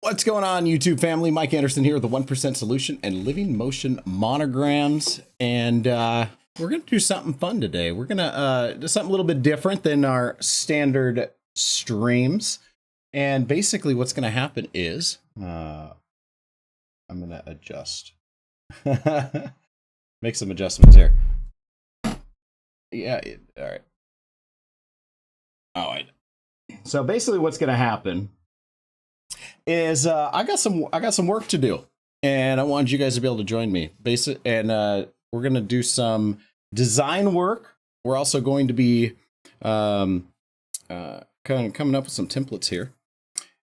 What's going on, YouTube family? Mike Anderson here with the 1% Solution and Living Motion Monograms. And we're going to do something fun today. We're going to do something a little bit different than our standard streams. And basically what's going to happen is I'm going to adjust. Make some adjustments here. Yeah, all right. All right. So basically what's going to happen is I got some work to do, and I wanted you guys to be able to join me. We're gonna do some design work. We're also going to be kind of coming up with some templates here,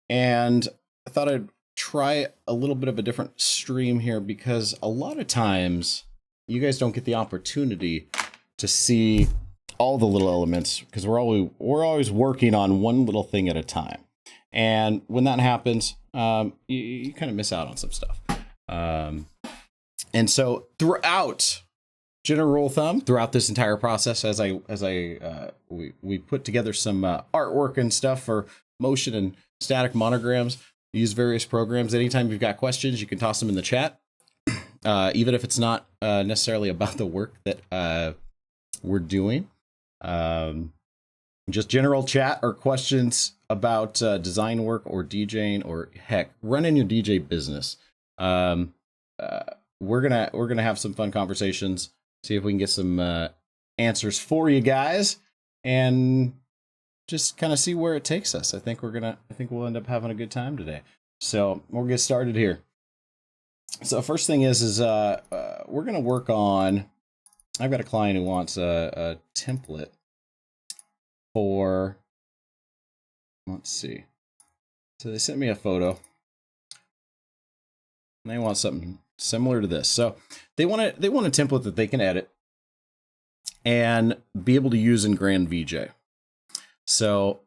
and I thought I'd try a little bit of a different stream here because a lot of times you guys don't get the opportunity to see all the little elements because we're always working on one little thing at a time. And when that happens, you kind of miss out on some stuff. And so throughout, general rule of thumb, throughout this entire process, we put together some artwork and stuff for motion and static monograms, use various programs. Anytime you've got questions, you can toss them in the chat. Even if it's not necessarily about the work that we're doing. Just general chat or questions about design work or DJing, or heck, running your DJ business. We're gonna have some fun conversations. See if we can get some answers for you guys, and just kind of see where it takes us. I think we'll end up having a good time today. So we'll get started here. So first thing is we're gonna work on. I've got a client who wants a template for, let's see. So they sent me a photo and they want something similar to this. So they want a template that they can edit and be able to use in Grand VJ. So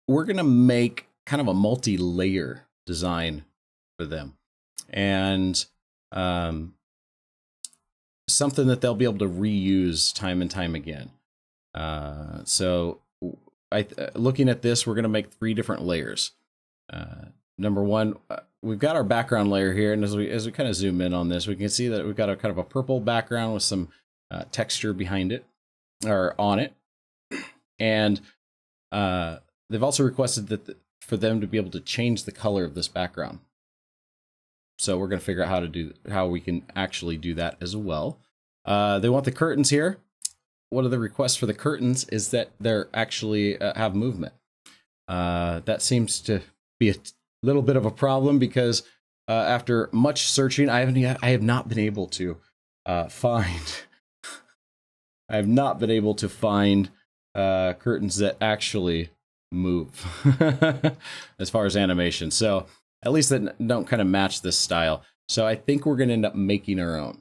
we're going to make kind of a multi-layer design for them, and something that they'll be able to reuse time and time again. So looking at this, we're going to make 3 different layers. Number one, we've got our background layer here. And as we kind of zoom in on this, we can see that we've got a kind of a purple background with some texture behind it, or on it. And they've also requested that for them to be able to change the color of this background. So we're going to figure out how we can actually do that as well. They want the curtains here. One of the requests for the curtains is that they're actually have movement. That seems to be a little bit of a problem because after much searching, I have not been able to find. I have not been able to find curtains that actually move as far as animation. So at least that don't kind of match this style. So I think we're going to end up making our own.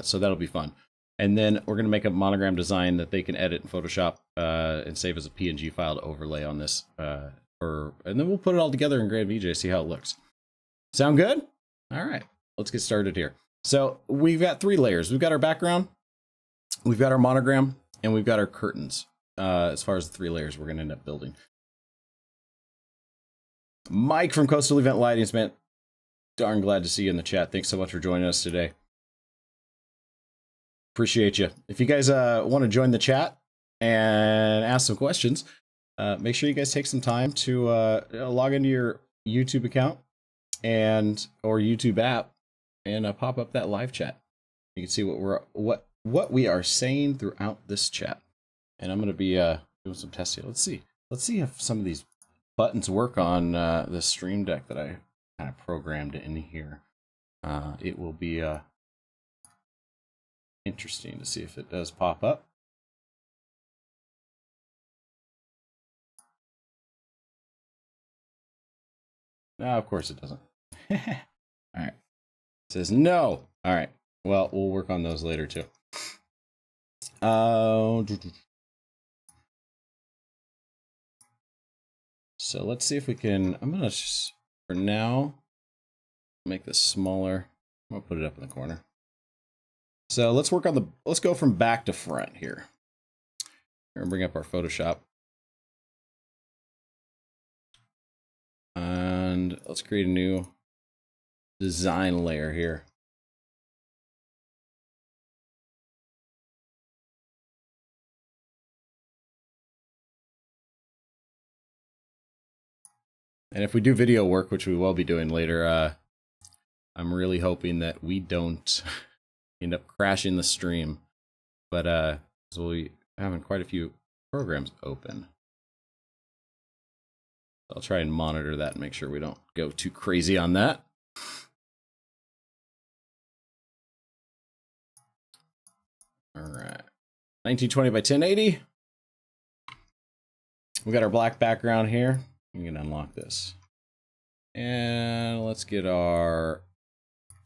So that'll be fun. And then we're going to make a monogram design that they can edit in Photoshop and save as a PNG file to overlay on this. And then we'll put it all together in Grand VJ, see how it looks. Sound good? All right, let's get started here. So we've got 3 layers. We've got our background, we've got our monogram, and we've got our curtains. As far as the 3 layers we're going to end up building. Mike from Coastal Event Lighting, man, darn glad to see you in the chat. Thanks so much for joining us today. Appreciate you. If you guys want to join the chat and ask some questions, make sure you guys take some time to log into your YouTube account or YouTube app and pop up that live chat. You can see what we are saying throughout this chat. And I'm going to be doing some testing. Let's see if some of these buttons work on the Stream Deck that I kind of programmed in here. It will be interesting to see if it does pop up. No, of course it doesn't. All right. It says no. All right. Well, we'll work on those later too. So let's see if we can, I'm gonna just, for now, make this smaller. I'm gonna put it up in the corner. So let's work on the, let's go from back to front here. We're gonna bring up our Photoshop. And let's create a new design layer here. And if we do video work, which we will be doing later, I'm really hoping that we don't end up crashing the stream. But so we having quite a few programs open. I'll try and monitor that and make sure we don't go too crazy on that. All right, 1920 by 1080. We got our black background here. We can unlock this. And let's get our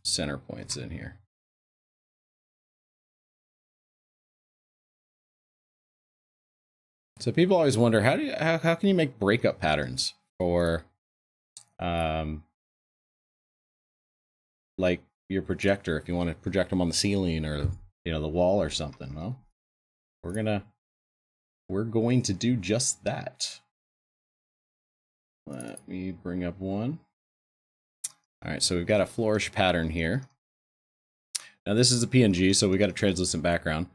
center points in here. So people always wonder, how can you make breakup patterns for like your projector if you want to project them on the ceiling or the wall or something? Well, we're going to do just that. Let me bring up one. All right, so we've got a flourish pattern here. Now this is a PNG, so we got a translucent background.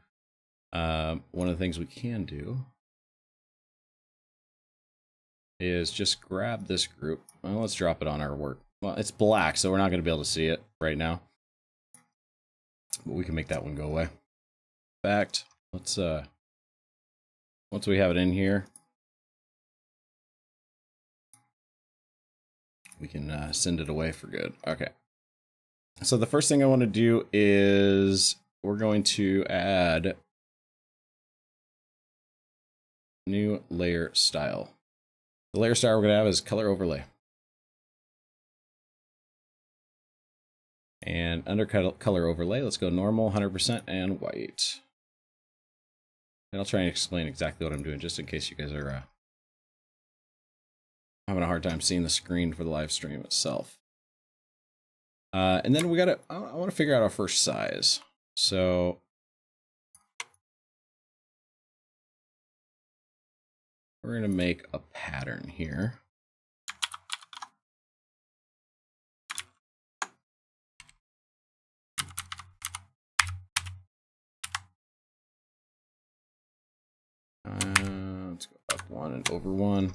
One of the things we can do is just grab this group. Well, let's drop it on our work. Well, it's black, so we're not going to be able to see it right now. But we can make that one go away. In fact, let's once we have it in here, we can send it away for good. Okay. So the first thing I want to do is we're going to add new layer style. The layer style we're going to have is color overlay. And under color overlay, let's go normal, 100%, and white. And I'll try and explain exactly what I'm doing just in case you guys are having a hard time seeing the screen for the live stream itself. And then I want to figure out our first size. So we're going to make a pattern here. Let's go up one and over one.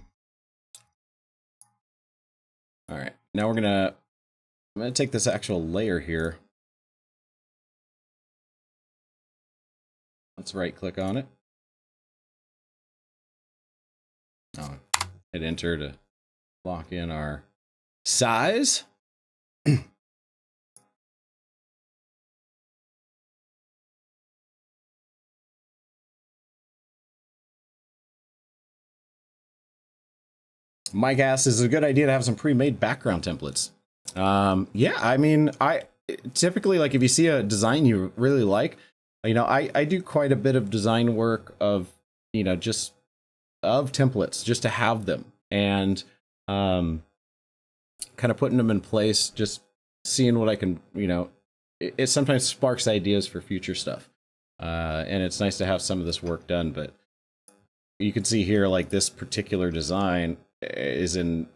All right, now I'm gonna take this actual layer here. Let's right click on it. Oh, hit enter to lock in our size. Mike asks, is it a good idea to have some pre-made background templates? Yeah, I mean, I typically, like, if you see a design you really like, I do quite a bit of design work of, just of templates, just to have them and kind of putting them in place, just seeing what I can, it sometimes sparks ideas for future stuff. And it's nice to have some of this work done, but you can see here, like, this particular design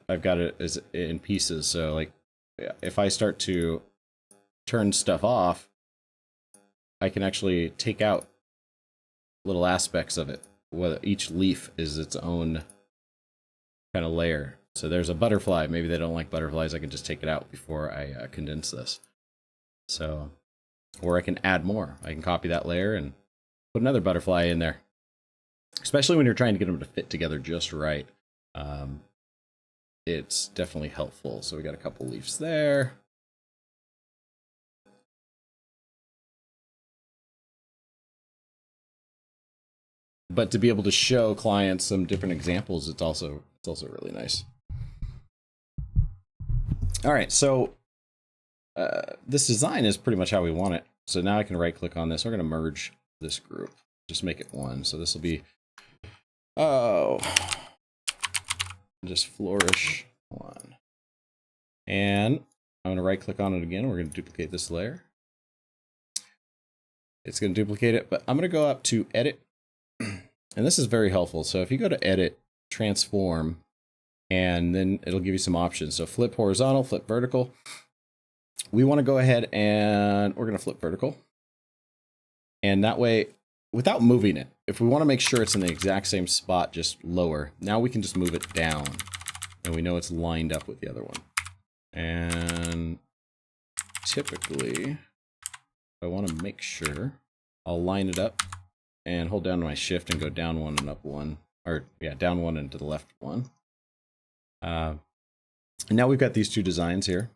I've got it is in pieces. So, like, if I start to turn stuff off, I can actually take out little aspects of it. Whether each leaf is its own kind of layer. So there's a butterfly. Maybe they don't like butterflies. I can just take it out before I condense this. So, or I can add more. I can copy that layer and put another butterfly in there. Especially when you're trying to get them to fit together just right. It's definitely helpful. So we got a couple leaves there. But to be able to show clients some different examples, it's also really nice. All right, so this design is pretty much how we want it. So now I can right click on this. We're going to merge this group, just make it one. So this will be, just flourish one. And I'm going to right click on it again. We're going to duplicate this layer. It's going to duplicate it, but I'm going to go up to edit. And this is very helpful. So if you go to edit, transform, and then it'll give you some options. So flip horizontal, flip vertical. We want to go ahead and we're going to flip vertical. And that way, without moving it, if we want to make sure it's in the exact same spot, just lower. Now we can just move it down. And we know it's lined up with the other one. And typically, if I want to make sure, I'll line it up and hold down my shift and go down one and up one. Or, yeah, down one and to the left one. And now we've got these two designs here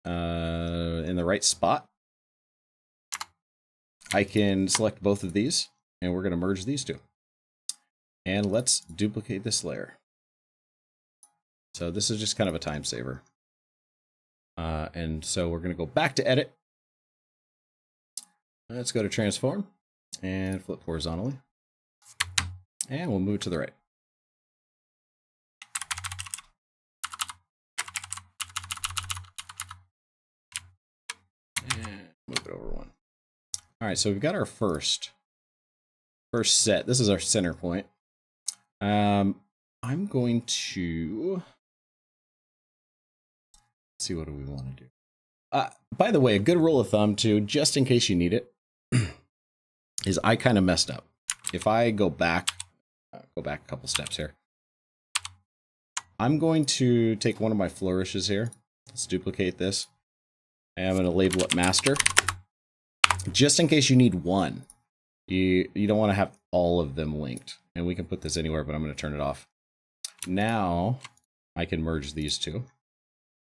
in the right spot. I can select both of these, and we're going to merge these two. And let's duplicate this layer. So this is just kind of a time saver. And so we're going to go back to edit. Let's go to transform and flip horizontally. And we'll move to the right. And move it over one. All right, so we've got our first set. This is our center point. I'm going to see, what do we want to do? By the way, a good rule of thumb too, just in case you need it, is I kind of messed up. If I go back a couple steps here, I'm going to take one of my flourishes here. Let's duplicate this. And I'm going to label it master. Just in case you need one. You don't want to have all of them linked. And we can put this anywhere, but I'm going to turn it off. Now I can merge these two.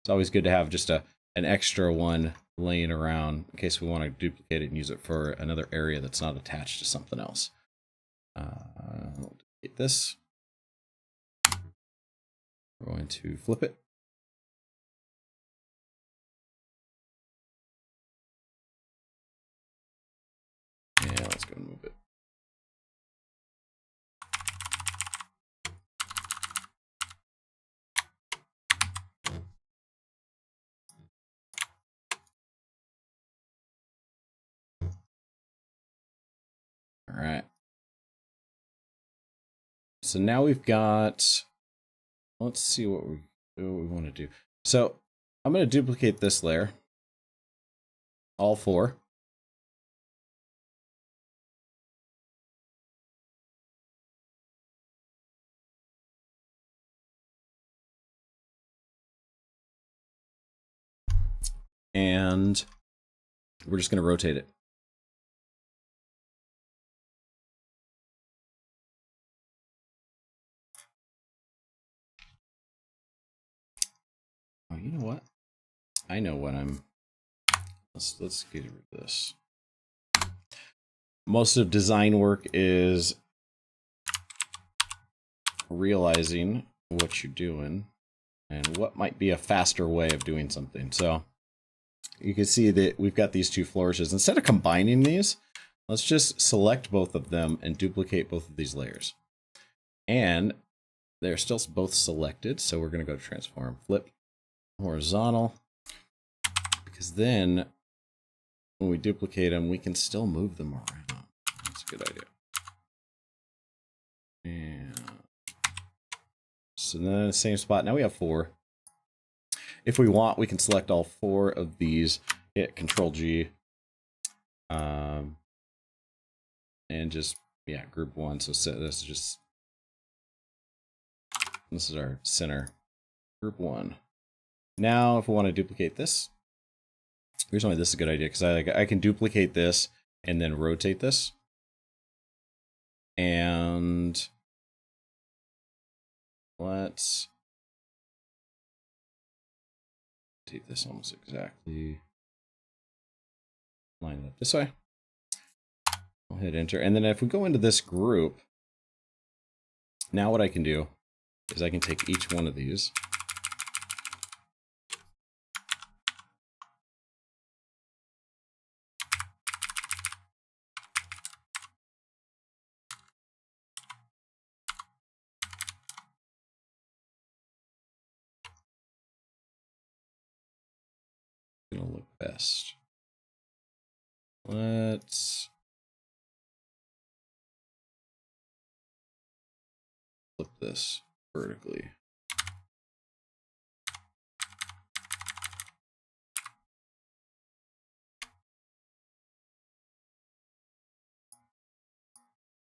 It's always good to have just an extra one laying around in case we want to duplicate it and use it for another area that's not attached to something else. We'll duplicate this. We're going to flip it. Yeah, let's go and move it. All right. So now we've got, let's see what we want to do. So I'm going to duplicate this layer, all four. And we're just going to rotate it. Oh, you know what? I know what I'm. Let's get rid of this. Most of design work is realizing what you're doing and what might be a faster way of doing something. So you can see that we've got these two flourishes. Instead of combining these, let's just select both of them and duplicate both of these layers. And they're still both selected, so we're going to go to transform, flip, horizontal, because then when we duplicate them, we can still move them around. That's a good idea. And so then in the same spot, now we have four. If we want, we can select all four of these, hit Control G, and just, yeah, group one. So this is our center, group one. Now, if we want to duplicate this, here's why this is a good idea, because I can duplicate this and then rotate this. And let's take this almost exactly, line it up this way. I'll hit enter. And then if we go into this group, now what I can do is I can take each one of these. best. Let's flip this vertically.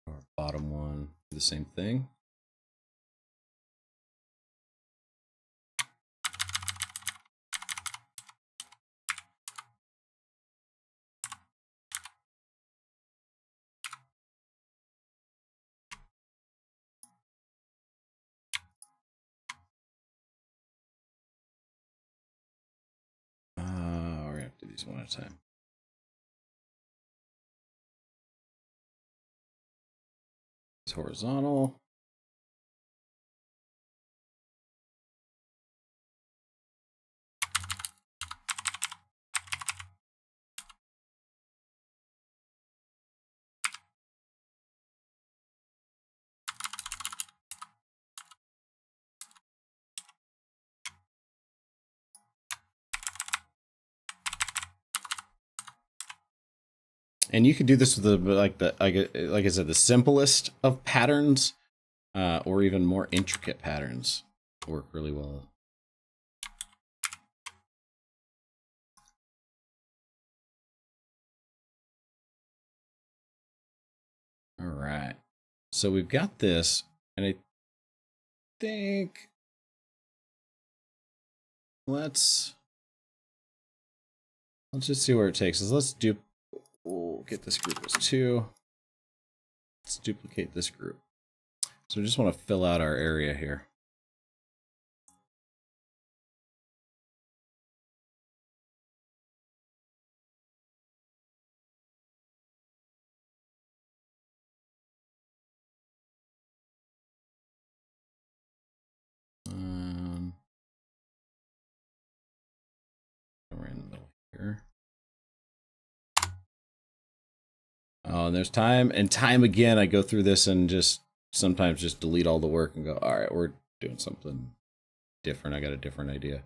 Or bottom one, do the same thing. We're gonna have to do these one at a time. It's horizontal. And you can do this with like I said, the simplest of patterns, or even more intricate patterns work really well. All right, so we've got this, and I think let's just see where it takes us. Let's do. We'll get this group as 2. Let's duplicate this group. So we just want to fill out our area here. We're in the middle here. Oh, and there's time and time again. I go through this and just sometimes just delete all the work and go, all right, we're doing something different. I got a different idea.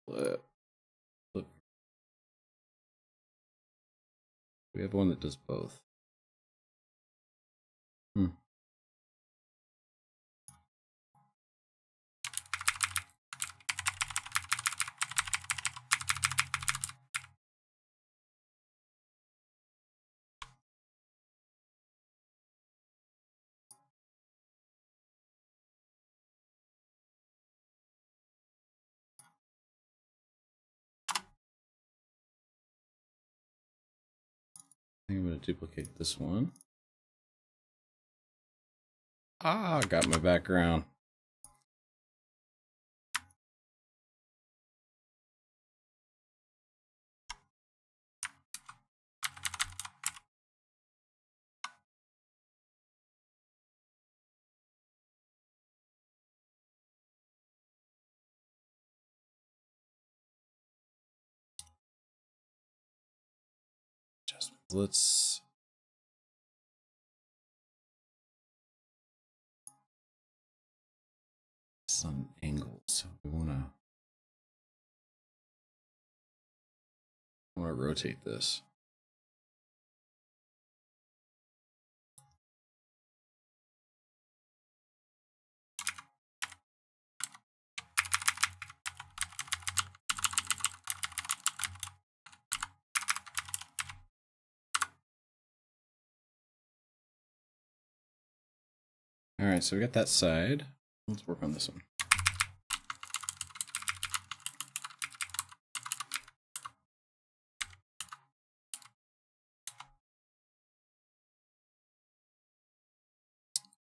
Flip. We have one that does both. I think I'm going to duplicate this one. Ah, got my background. Let's some angles. So we want to rotate this. All right, so we got that side. Let's work on this one.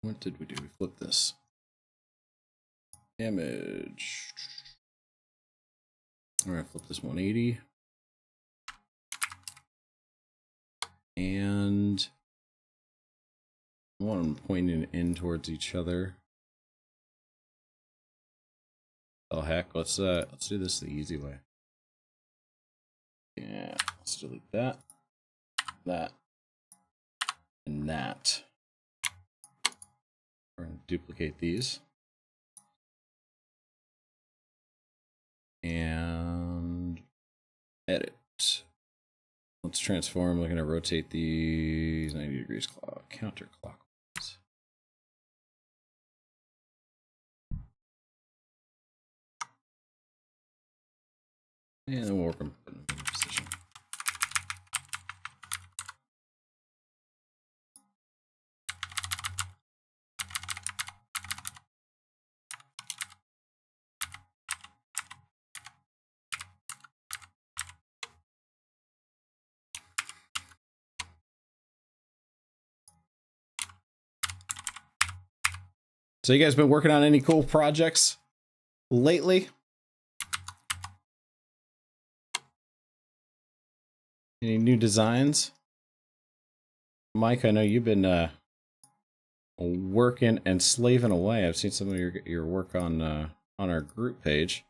What did we do? We flipped this. Image. All right, flip this 180. And I want them pointing in towards each other. Oh heck, let's do this the easy way. Yeah, let's delete that. and that. We're going to duplicate these. And edit. Let's transform. We're going to rotate these 90 degrees counterclockwise. And then we'll work them in position. So you guys been working on any cool projects lately? Any new designs? Mike, I know you've been working and slaving away. I've seen some of your work on our group page.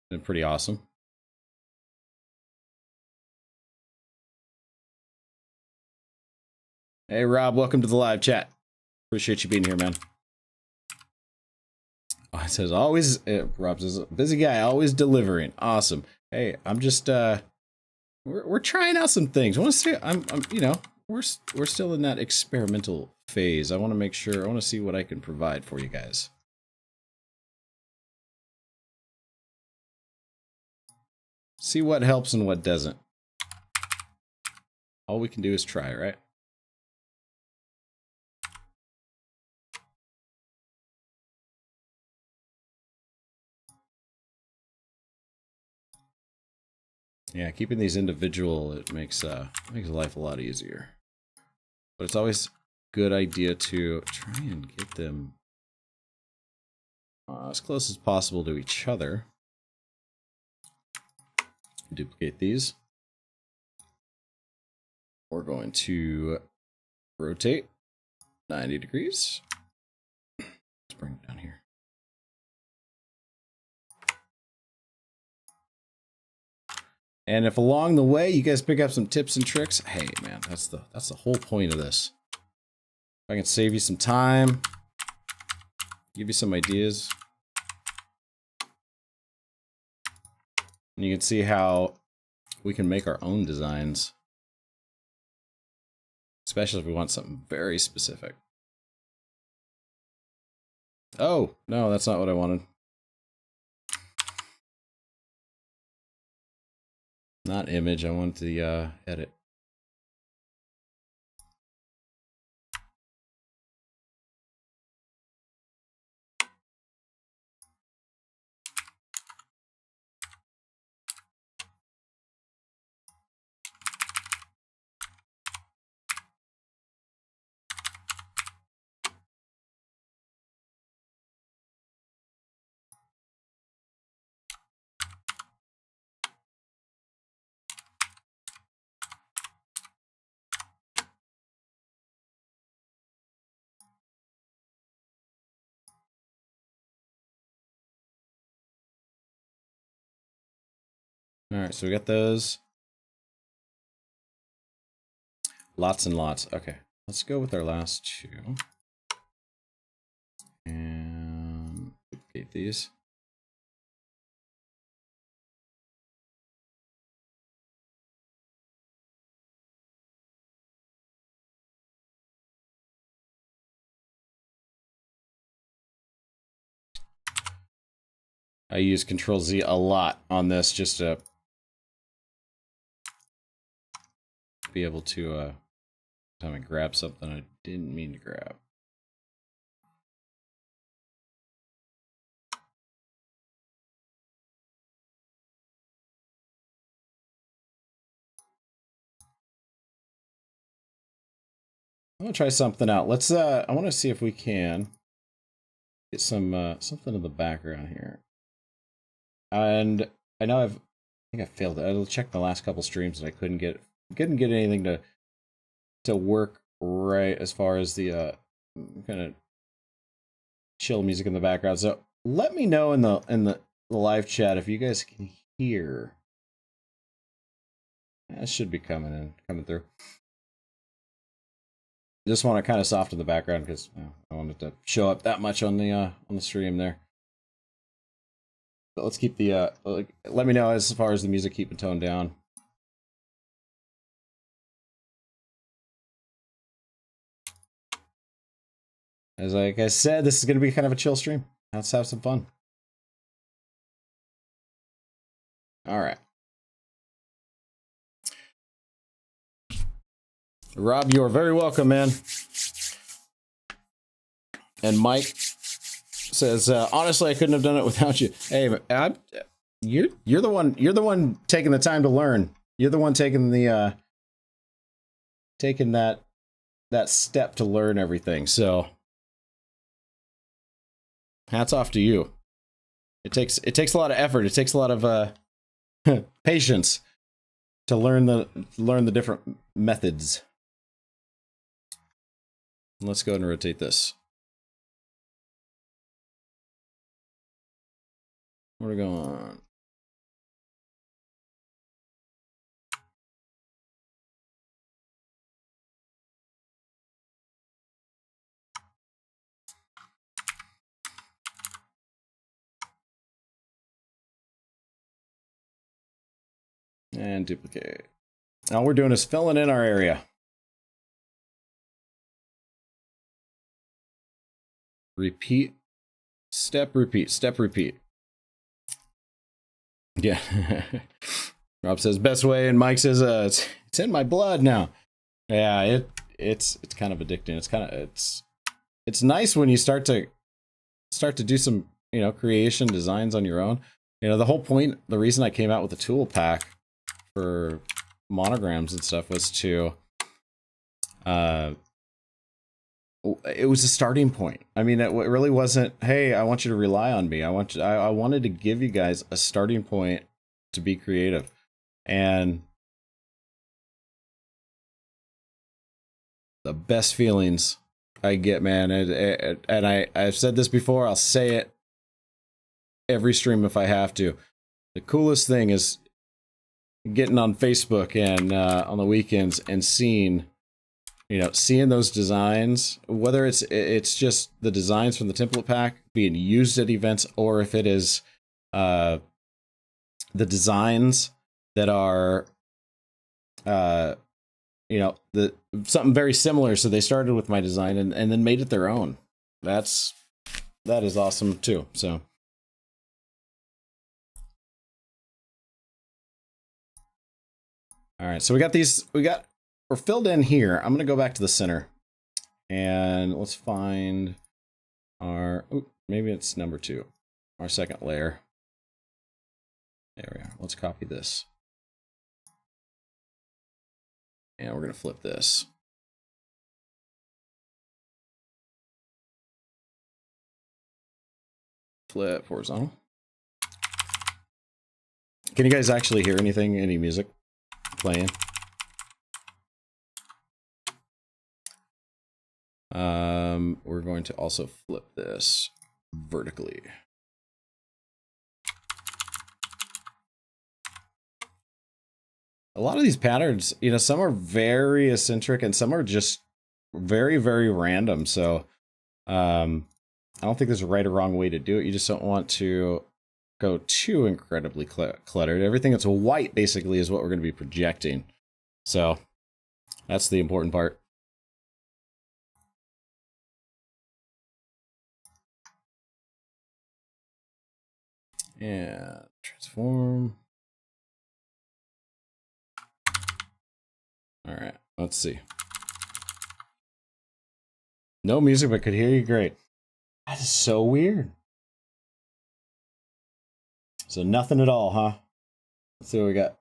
Been pretty awesome. Hey Rob, welcome to the live chat. Appreciate you being here, man. Oh, it says always. Rob says busy guy, always delivering. Awesome. Hey, I'm just we're trying out some things. I want to see. I'm you know, we're still in that experimental phase. I want to make sure. I want to see what I can provide for you guys. See what helps and what doesn't. All we can do is try, right? Yeah, keeping these individual, it makes life a lot easier. But it's always a good idea to try and get them as close as possible to each other. Duplicate these. We're going to rotate 90 degrees. Let's bring it down here. And if along the way you guys pick up some tips and tricks, hey man, that's the whole point of this. If I can save you some time, give you some ideas, and you can see how we can make our own designs, especially if we want something very specific. Oh, no, that's not what I wanted. Not image, I want the edit. All right, so we got those. Lots and lots. Okay, let's go with our last two. And duplicate these. I use Control Z a lot on this just to be able to time I grab something I didn't mean to grab. I'm gonna try something out. Let's I want to see if we can get some something in the background here. And I know I think I failed it. I checked the last couple streams and I couldn't get anything to work right as far as the kind of chill music in the background. So let me know in the live chat if you guys can hear. That should be coming through. Just want to kind of soften the background because I don't want it to show up that much on the stream there. But let's keep the let me know as far as the music, keep it toned down. As like I said, this is going to be kind of a chill stream. Let's have some fun. All right. Rob, you're very welcome, man. And Mike says, honestly, I couldn't have done it without you. Hey, you're the one taking the time to learn. You're the one taking the taking that step to learn everything. So hats off to you. It takes a lot of effort. It takes a lot of patience to learn the different methods. Let's go ahead and rotate this. Where are we going? And duplicate. All we're doing is filling in our area. Repeat, step, repeat, step, repeat. Yeah. Rob says best way, and Mike says it's in my blood now. Yeah, it's kind of addicting. It's nice when you start to do some, you know, creation designs on your own. You know, the whole point, the reason I came out with the tool pack for monograms and stuff was to it was a starting point. I mean, it really wasn't, hey, I want you to rely on me. I wanted to give you guys a starting point to be creative. And the best feelings I get, man, and I've said this before, I'll say it every stream if I have to. The coolest thing is getting on Facebook and on the weekends and seeing those designs, whether it's just the designs from the template pack being used at events, or if it is the designs that are something very similar. So they started with my design and then made it their own. That is awesome too. So all right, so we're filled in here. I'm going to go back to the center and let's find our, maybe it's number 2, our second layer. There we are. Let's copy this. And we're going to flip this. Flip horizontal. Can you guys actually hear anything, any music playing? We're going to also flip this vertically. A lot of these patterns, some are very eccentric and some are just very, very random. So I don't think there's a right or wrong way to do it. You just don't want to go too incredibly cluttered. Everything that's white basically is what we're going to be projecting. So that's the important part. Yeah, transform. All right, let's see. No music, but could hear you great. That is so weird. So nothing at all, huh? Let's see what we got.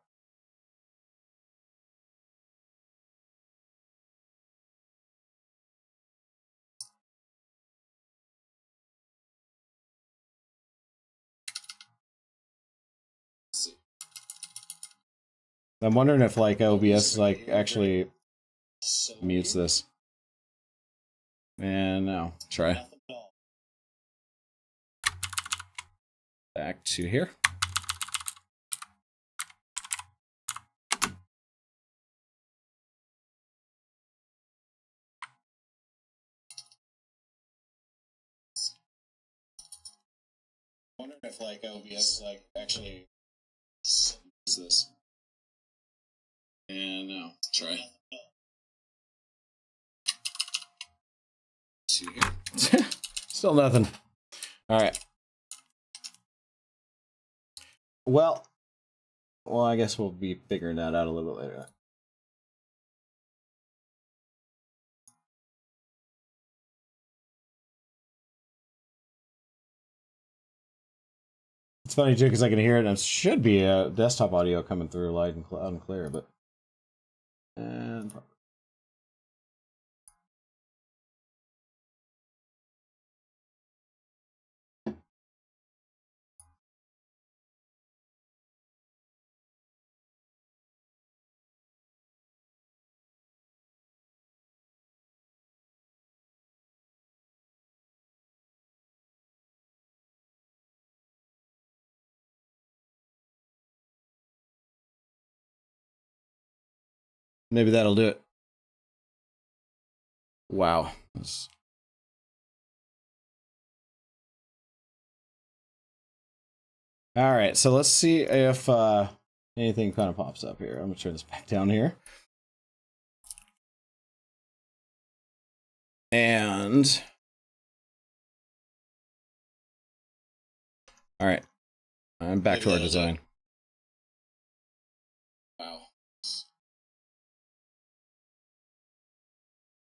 I'm wondering if like OBS like actually mutes this. And no, try. Back to here. wondering if like OBS like actually uses this. And now try. See here. Still nothing. All right. Well, I guess we'll be figuring that out a little bit later. It's funny too because I can hear it. And it should be a desktop audio coming through loud and clear, but and maybe that'll do it. Wow. All right, so let's see if anything kind of pops up here. I'm gonna turn this back down here. And all right, I'm back to our design. Wow.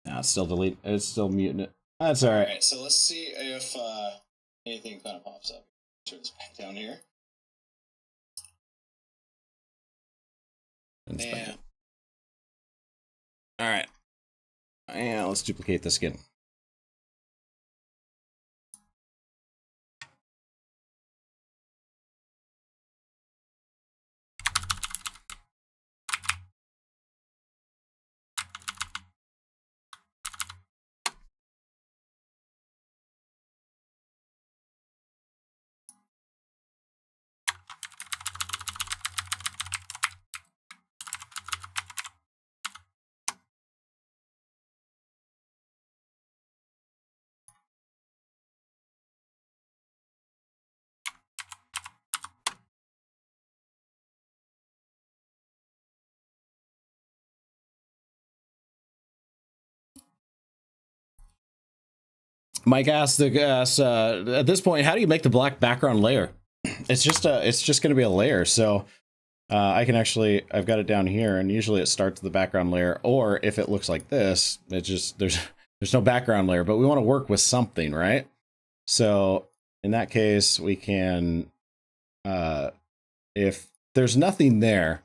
Nah, it's still delete. It's still muting it. That's all right. All right, so let's see if anything kind of pops up. Turn this back down here. And all right, and let's duplicate this again. Mike asked at this point, how do you make the black background layer? It's just going to be a layer. So I can actually, I've got it down here, and usually it starts the background layer. Or if it looks like this, it just there's no background layer. But we want to work with something, right? So in that case, we can, if there's nothing there,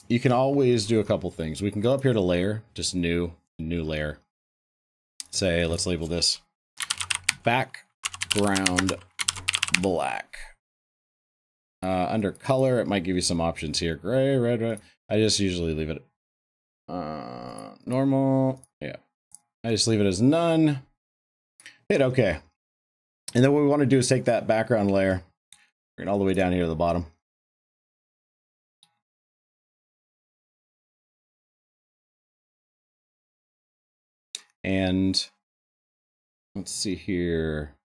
you can always do a couple things. We can go up here to layer, just new layer. Say, let's label this background black. Under color, it might give you some options here. Gray, red. I just usually leave it normal. Yeah, I just leave it as none. Hit OK. And then what we want to do is take that background layer, bring it all the way down here to the bottom. And let's see here.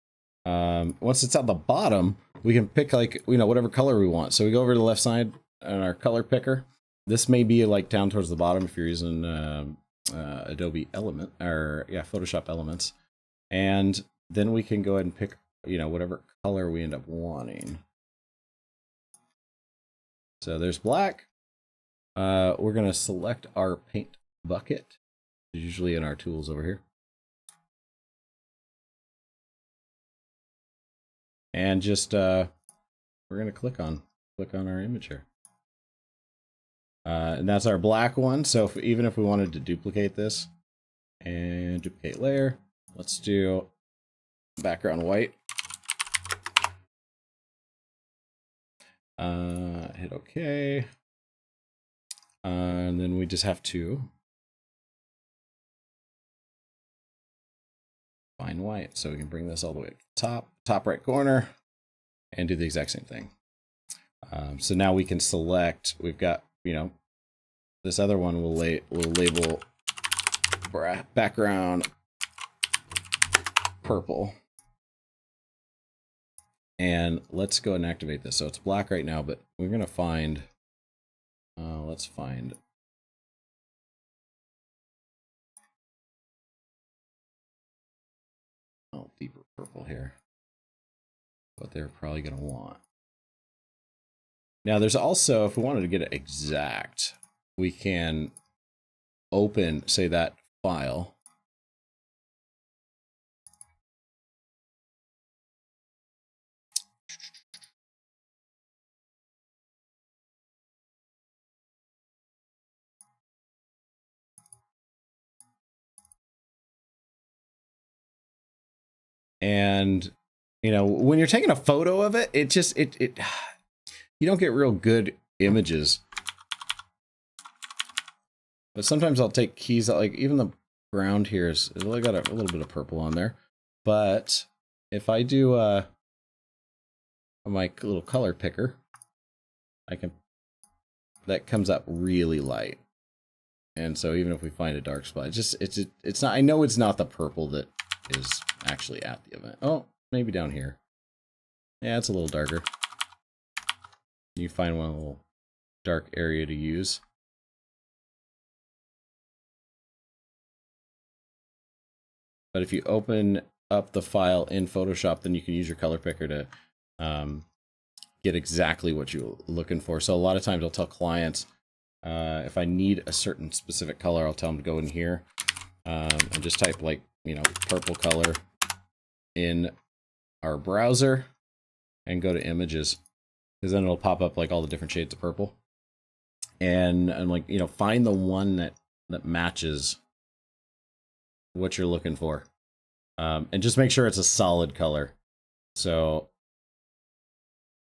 Once it's at the bottom, we can pick like, whatever color we want. So we go over to the left side on our color picker. This may be like down towards the bottom if you're using Adobe Photoshop Elements. And then we can go ahead and pick, whatever color we end up wanting. So there's black. We're going to select our paint bucket, usually in our tools over here. And just we're going to click on our image here. And that's our black one. So even if we wanted to duplicate this and duplicate layer, let's do background white. Hit OK. And then we just have to find white. So we can bring this all the way to the top right corner, and do the exact same thing. So now we can select, we've got, this other one will label background purple. And let's go and activate this. So it's black right now, but we're going to find, let's find, oh, deeper purple here. What they're probably going to want. Now there's also, if we wanted to get it exact, we can open, say, that file. And, you know, when you're taking a photo of it, it just, you don't get real good images. But sometimes I'll take keys that, like, even the ground here is, it's only got a little bit of purple on there. But if I do my little color picker, I can, that comes up really light. And so even if we find a dark spot, it's not, I know it's not the purple that is actually at the event. Oh, maybe down here. Yeah, it's a little darker. You find one little dark area to use. But if you open up the file in Photoshop, then you can use your color picker to get exactly what you're looking for. So a lot of times I'll tell clients, if I need a certain specific color, I'll tell them to go in here and just type, like, you know, purple color in our browser and go to images, because then it'll pop up like all the different shades of purple. And I'm like, you know, find the one that matches what you're looking for. And just make sure it's a solid color. So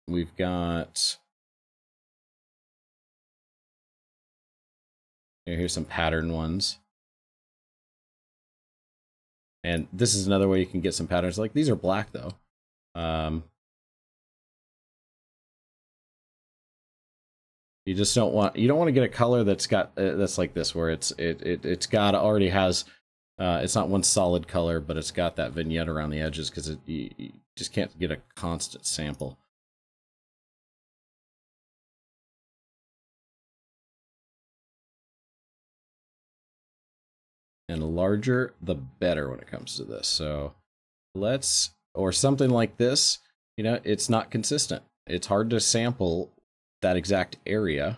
we've got, here's some pattern ones. And this is another way you can get some patterns. Like, these are black though. You just don't want, you don't want to get a color that's got that's like this, where it's got, already has, it's not one solid color, but it's got that vignette around the edges, because you just can't get a constant sample. And larger, the better when it comes to this. So let's, or something like this, you know, it's not consistent. It's hard to sample that exact area.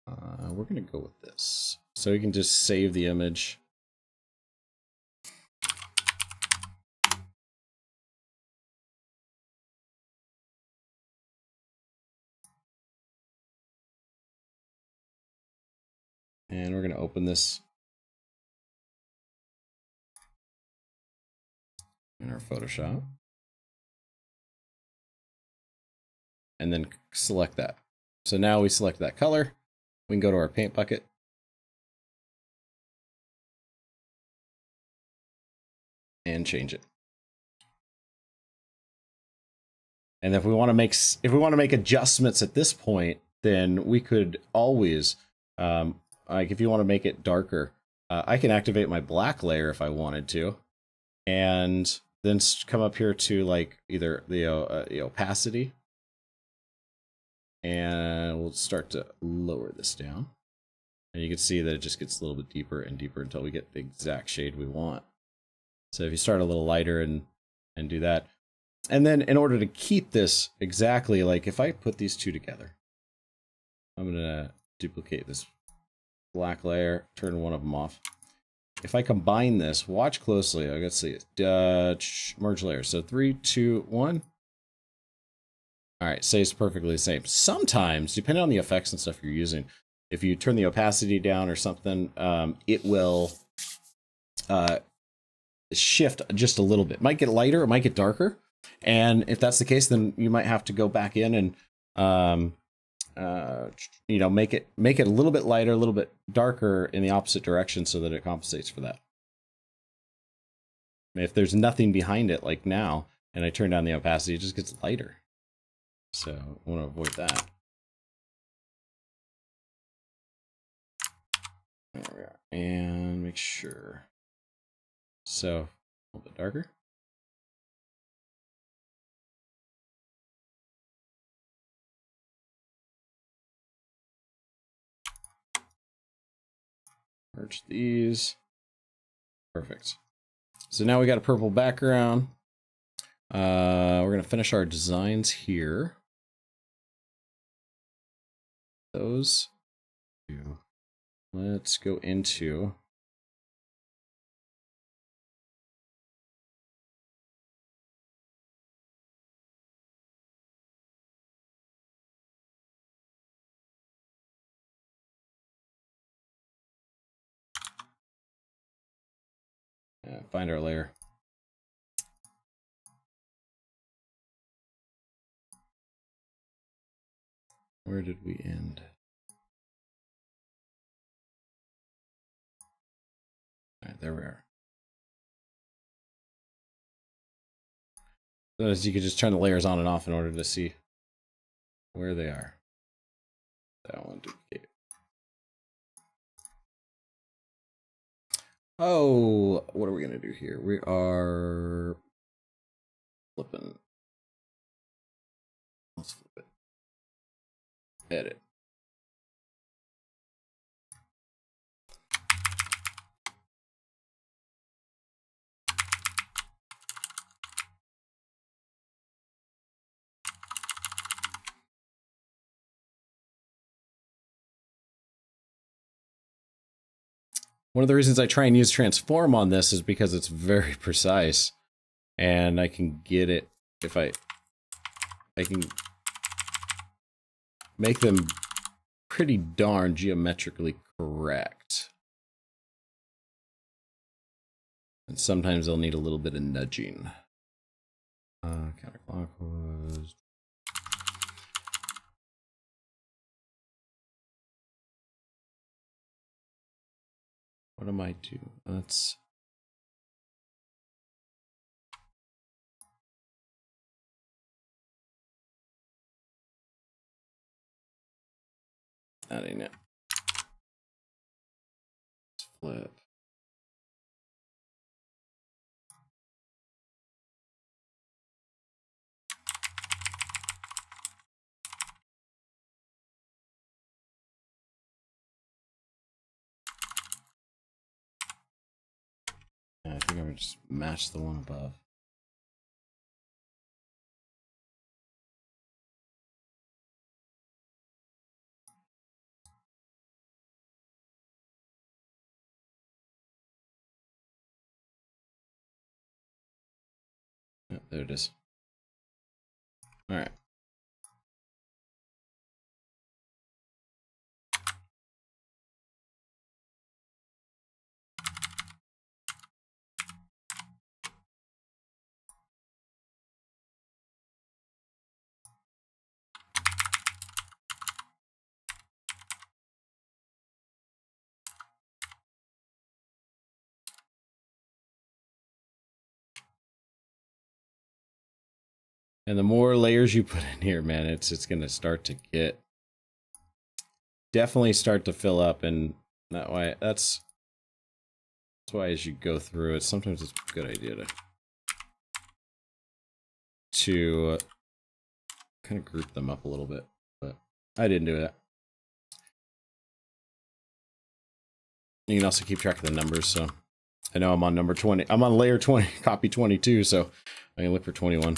We're going to go with this. So you can just save the image. And we're going to open this in our Photoshop. And then select that. So now we select that color. We can go to our paint bucket. And change it. And if we want to make adjustments at this point, then we could always, like, if you want to make it darker, I can activate my black layer if I wanted to, and then come up here to, like, either the opacity, and we'll start to lower this down, and you can see that it just gets a little bit deeper and deeper until we get the exact shade we want. So if you start a little lighter and do that. And then in order to keep this exactly, like, if I put these two together, I'm going to duplicate this black layer, turn one of them off. If I combine this, watch closely. I got to see it. Merge layers. So 3, 2, 1. All right, stays perfectly the same. Sometimes, depending on the effects and stuff you're using, if you turn the opacity down or something, it will shift just a little bit. It might get lighter, it might get darker. And if that's the case, then you might have to go back in and, you know, make it a little bit lighter, a little bit darker in the opposite direction, so that it compensates for that. If there's nothing behind it, like now, and I turn down the opacity, it just gets lighter. So I want to avoid that. There we are. And make sure. So a little bit darker. Merge these. Perfect. So now we got a purple background. We're going to finish our designs here. Those two. Let's go into find our layer. Where did we end? All right, there we are. So you could just turn the layers on and off in order to see where they are. That one duplicate. Oh, what are we gonna do here? We are flipping. Let's flip it. Edit. One of the reasons I try and use transform on this is because it's very precise, and I can get it if I can make them pretty darn geometrically correct. And sometimes they'll need a little bit of nudging. Counterclockwise. What am I doing? That's adding it. Let's flip. I think I'm gonna just match the one above. Yeah, there it is. All right. And the more layers you put in here, man, it's gonna start to get definitely start to fill up, and that way that's why as you go through it, sometimes it's a good idea to kind of group them up a little bit, but I didn't do that. You can also keep track of the numbers, so I know I'm on number 20. I'm on layer 20, copy 22, so I can look for 21.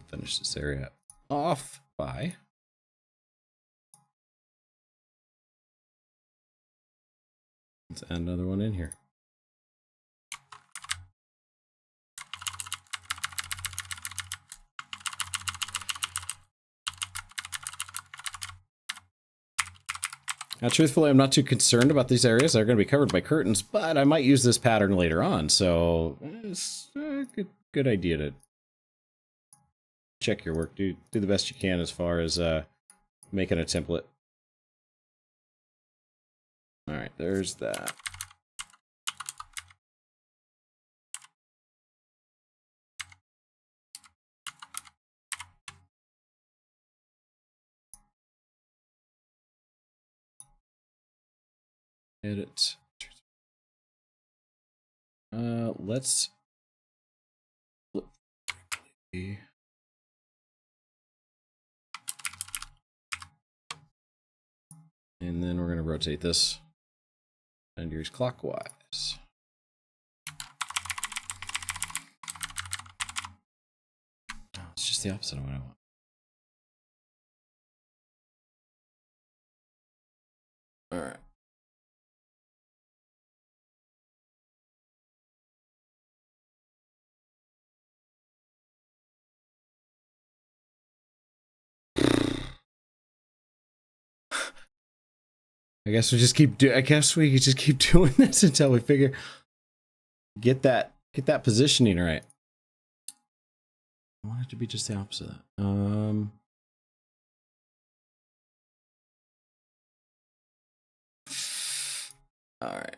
Finish this area off by let's add another one in here. Now, truthfully, I'm not too concerned about these areas. They're going to be covered by curtains, but I might use this pattern later on, so it's a good idea to check your work. Do the best you can as far as making a template. All right, there's that. Edit. Let's flip. And then we're going to rotate this 90 degrees clockwise. Oh, it's just the opposite of what I want. All right. I guess we just keep doing this until we figure get that positioning right. I want it to be just the opposite of that. All right.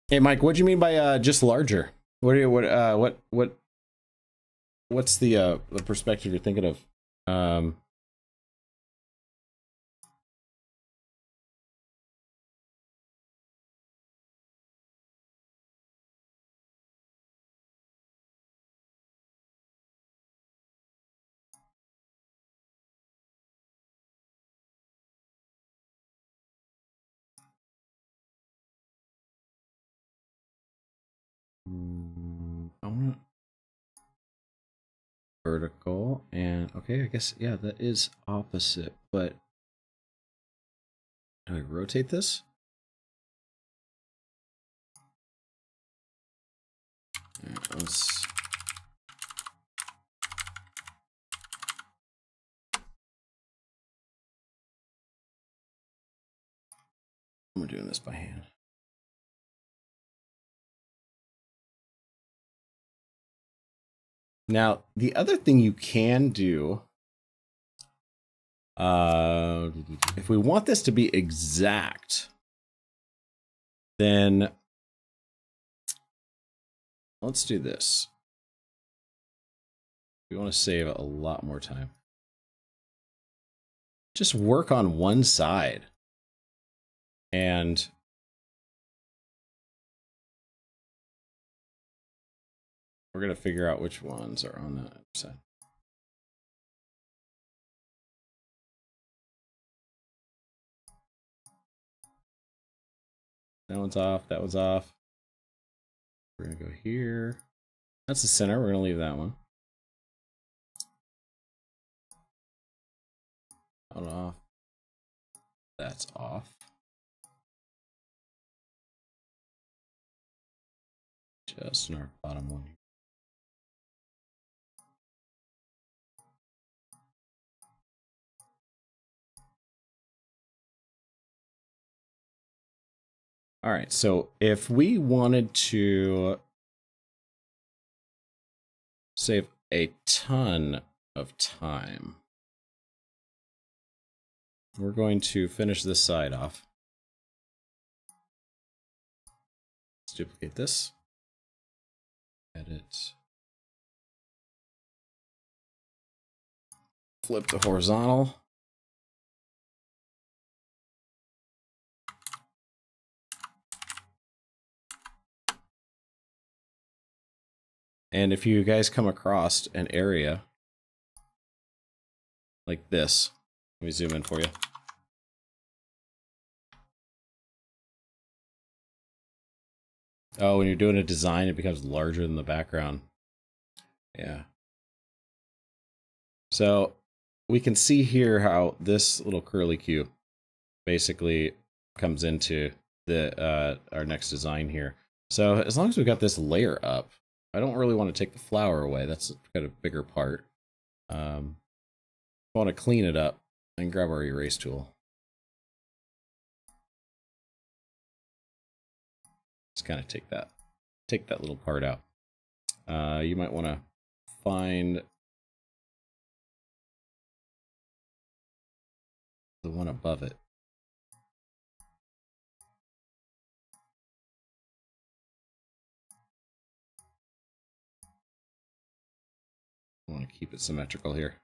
Hey, Mike, what do you mean by just larger? What's the perspective you're thinking of? I want vertical, and okay, I guess yeah, that is opposite, but do I rotate this? Right, we're doing this by hand. Now, the other thing you can do, if we want this to be exact, then let's do this. We want to save a lot more time. Just work on one side. And we're going to figure out which ones are on that side. That one's off. That one's off. We're going to go here. That's the center. We're going to leave that one. That one off. That's off. Just in our bottom one here. All right, so if we wanted to save a ton of time, we're going to finish this side off. Let's duplicate this. Edit. Flip to horizontal. And if you guys come across an area like this, let me zoom in for you. Oh, when you're doing a design, it becomes larger than the background. Yeah. So we can see here how this little curly Q basically comes into the our next design here. So as long as we've got this layer up, I don't really want to take the flower away. That's got a bigger part. I want to clean it up and grab our erase tool. Just kind of take that little part out. You might want to find the one above it. I want to keep it symmetrical here.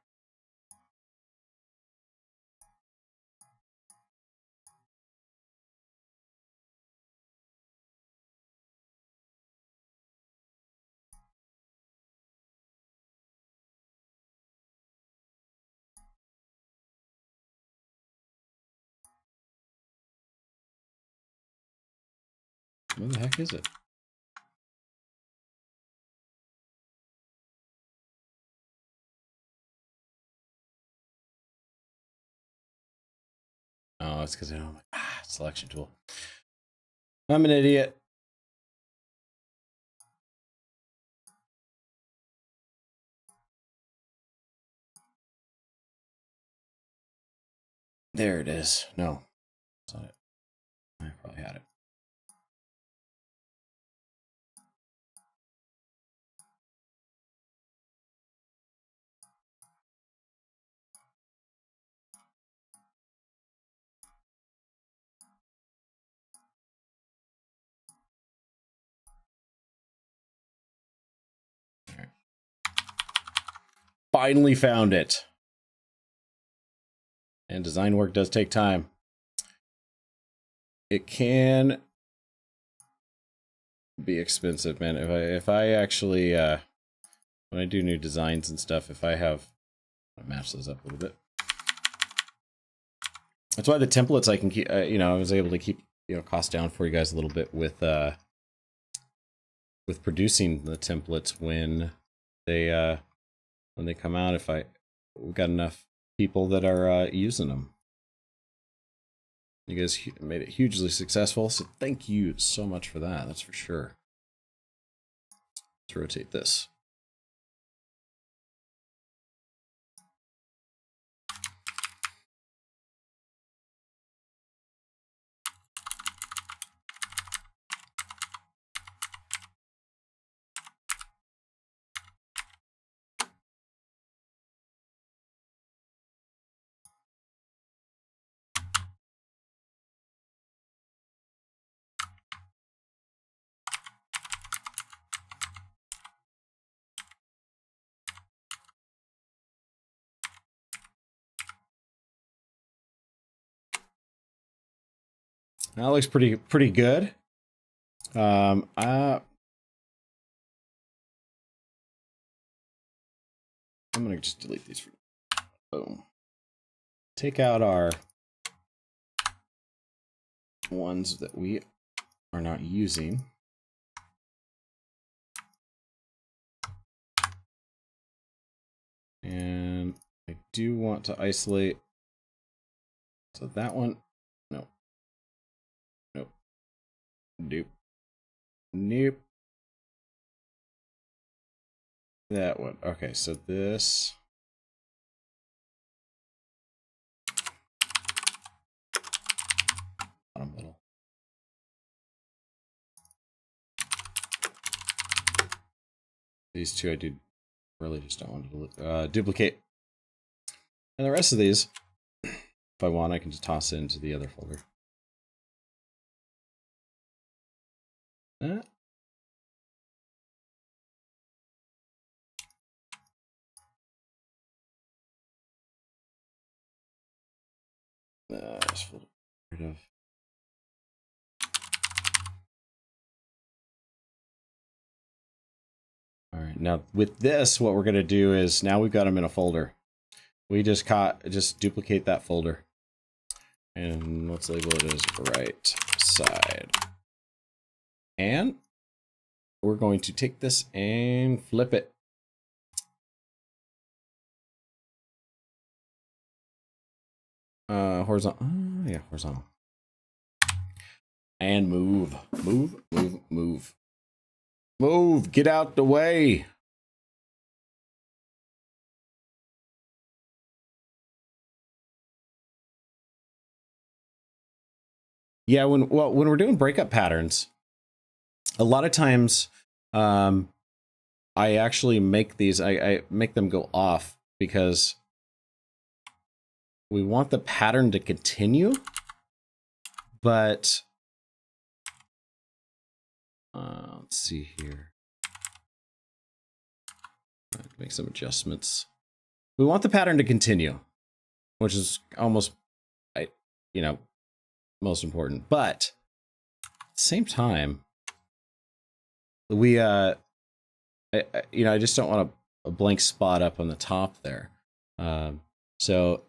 Where the heck is it? Oh, it's because I'm like, selection tool. I'm an idiot. There it is. No, that's not it. I probably had it. Right. Finally found it. And design work does take time. It can be expensive, man. If I actually when I do new designs and stuff, if I have, I'll match those up a little bit. That's why the templates I can keep, you know, I was able to keep, you know, costs down for you guys a little bit with producing the templates when they come out. If we've got enough people that are using them. You guys made it hugely successful, so thank you so much for that. That's for sure. Let's rotate this. That looks pretty good. I'm gonna just delete these for boom. Take out our ones that we are not using. And I do want to isolate. So that one, no. Nope. Nope. Nope. That one. Okay, so this. Bottom middle. These two I do really just don't want to duplicate. And the rest of these, if I want, I can just toss it into the other folder. Just rid of. All right, now with this, what we're going to do is now we've got them in a folder. We just duplicate that folder. And let's label it as right side. And we're going to take this and flip it. Horizontal. Yeah, horizontal. And move. Move, move, move. Move, get out the way. Yeah, when we're doing breakup patterns, a lot of times I actually make these, I make them go off because we want the pattern to continue, but let's see here. Make some adjustments. We want the pattern to continue, which is almost, most important. But at the same time, we, I just don't want a blank spot up on the top there. So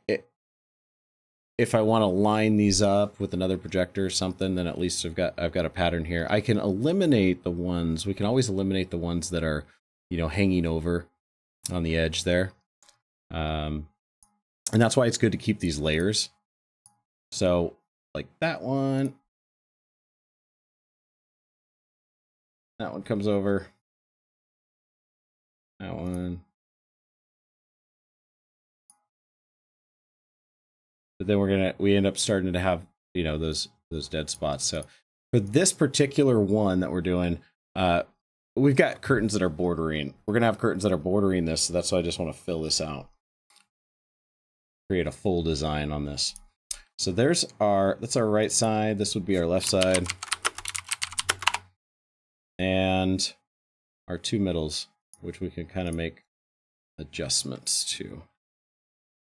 if I want to line these up with another projector or something, then at least I've got a pattern here. I can eliminate the ones, we can always eliminate the ones that are, you know, hanging over on the edge there. And that's why it's good to keep these layers. So like that one comes over. That one. But then we end up starting to have, you know, those dead spots. So for this particular one that we're doing, we've got curtains that are bordering. We're gonna have curtains that are bordering this, so that's why I just want to fill this out. Create a full design on this. So that's our right side. This would be our left side. And our two middles, which we can kind of make adjustments to.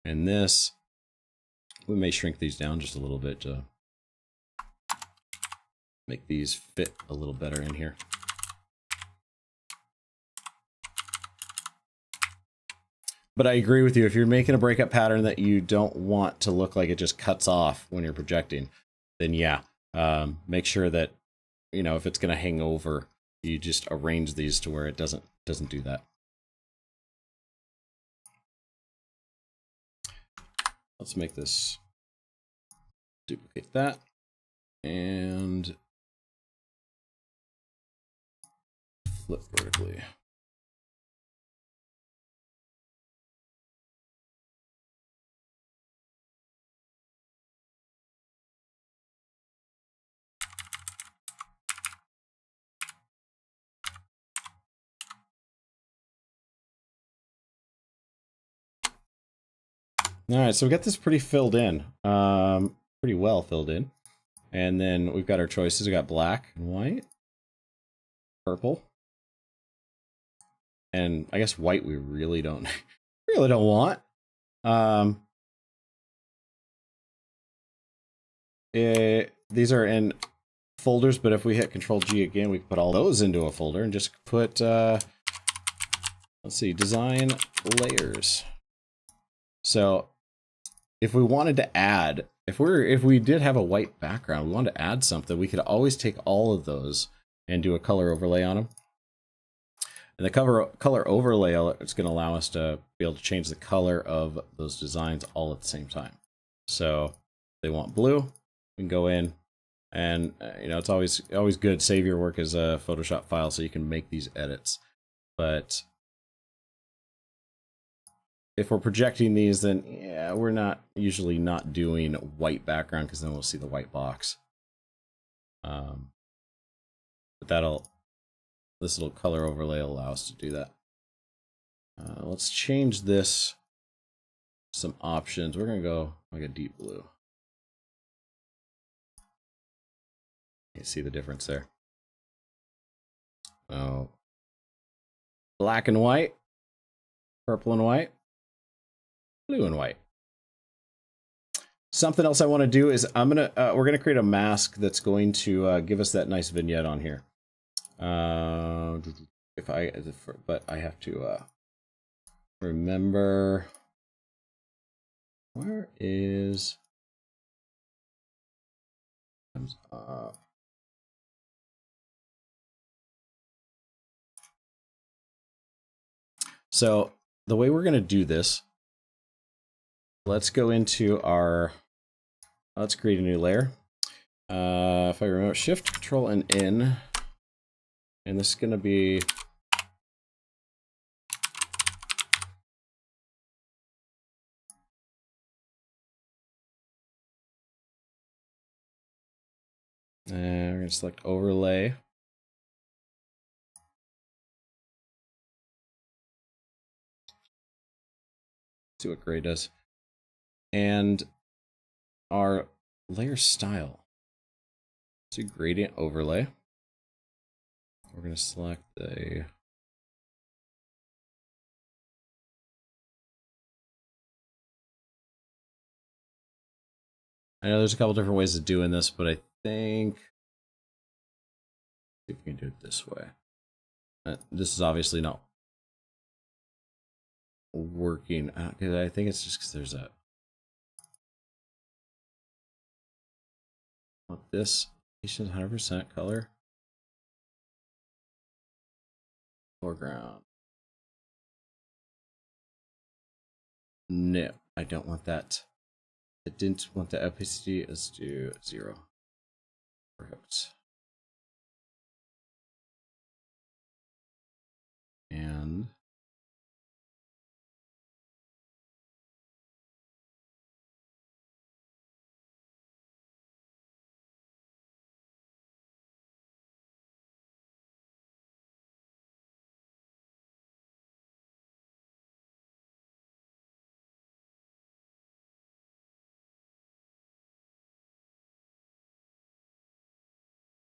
And this, we may shrink these down just a little bit to make these fit a little better in here. But I agree with you. If you're making a breakup pattern that you don't want to look like it just cuts off when you're projecting, then yeah, make sure that, you know, if it's going to hang over, you just arrange these to where it doesn't do that. Let's make this, duplicate that, and flip vertically. All right, so we got this pretty filled in, pretty well filled in. And then we've got our choices. We got black and white, purple, and I guess white we really don't want. These are in folders, but if we hit Control G again, we can put all those into a folder and just put, let's see, design layers. So if we wanted to add, if we did have a white background, we wanted to add something, we could always take all of those and do a color overlay on them. And the color overlay is going to allow us to be able to change the color of those designs all at the same time. So if they want blue, we can go in and, you know, it's always good to save your work as a Photoshop file so you can make these edits. But if we're projecting these, then yeah, we're usually not doing white background because then we'll see the white box. But this little color overlay will allow us to do that. Let's change this, some options. We're gonna go like a deep blue. You see the difference there. Oh, black and white, purple and white, blue and white. Something else I want to do is we're gonna create a mask that's going to give us that nice vignette on here. But I have to remember, where is comes up. So the way we're going to do this, let's go into let's create a new layer. If I remember, Shift, Control, and N, and this is going to be we're going to select overlay. See what gray does. And our layer style. Let's do gradient overlay. We're going to select the I know there's a couple different ways of doing this, but I think see if we can do it this way. This is obviously not working because I think it's just because there's a want this 100% color. Foreground. No, I don't want that. I didn't want the opacity. Let's do 0. Perfect. And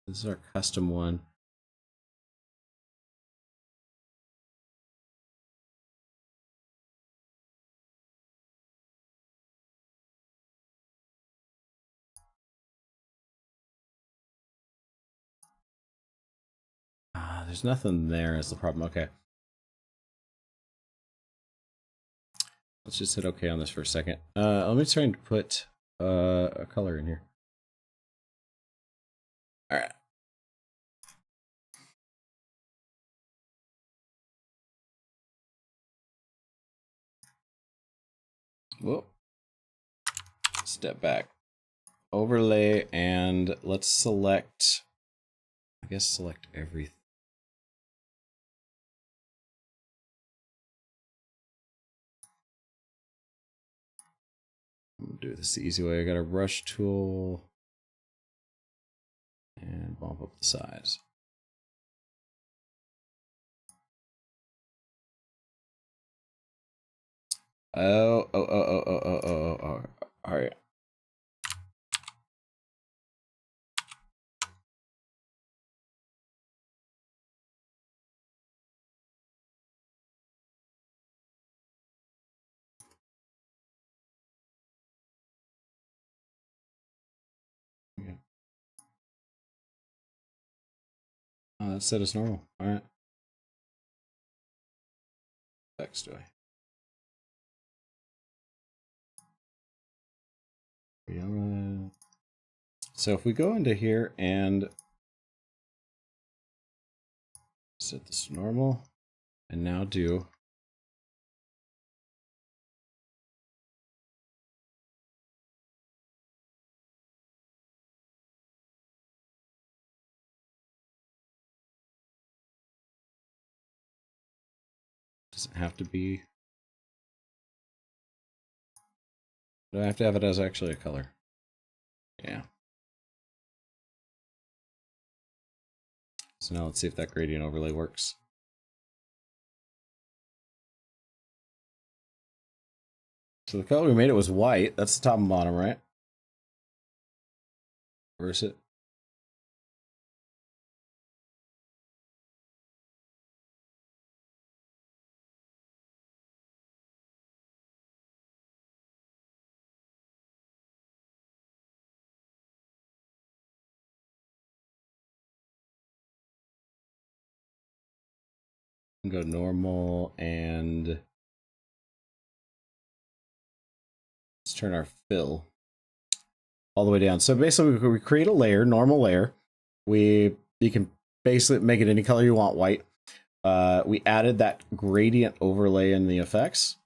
this is our custom one. There's nothing there is the problem. Okay. Let's just hit OK on this for a second. Let me try and put a color in here. All right. Whoop. Step back. Overlay, and let's select, I guess select everything. I'm gonna do this the easy way. I got a brush tool and bump up the size. Oh. All right. Yeah. Oh, that's set as normal. All right. Effects do I? So if we go into here and set this to normal, and now do doesn't have to be. Do I have to have it as actually a color? Yeah. So now let's see if that gradient overlay works. So the color we made it was white. That's the top and bottom, right? Reverse it. And go normal, and let's turn our fill all the way down. So basically we create a layer, normal layer. You can basically make it any color you want, white. We added that gradient overlay in the effects.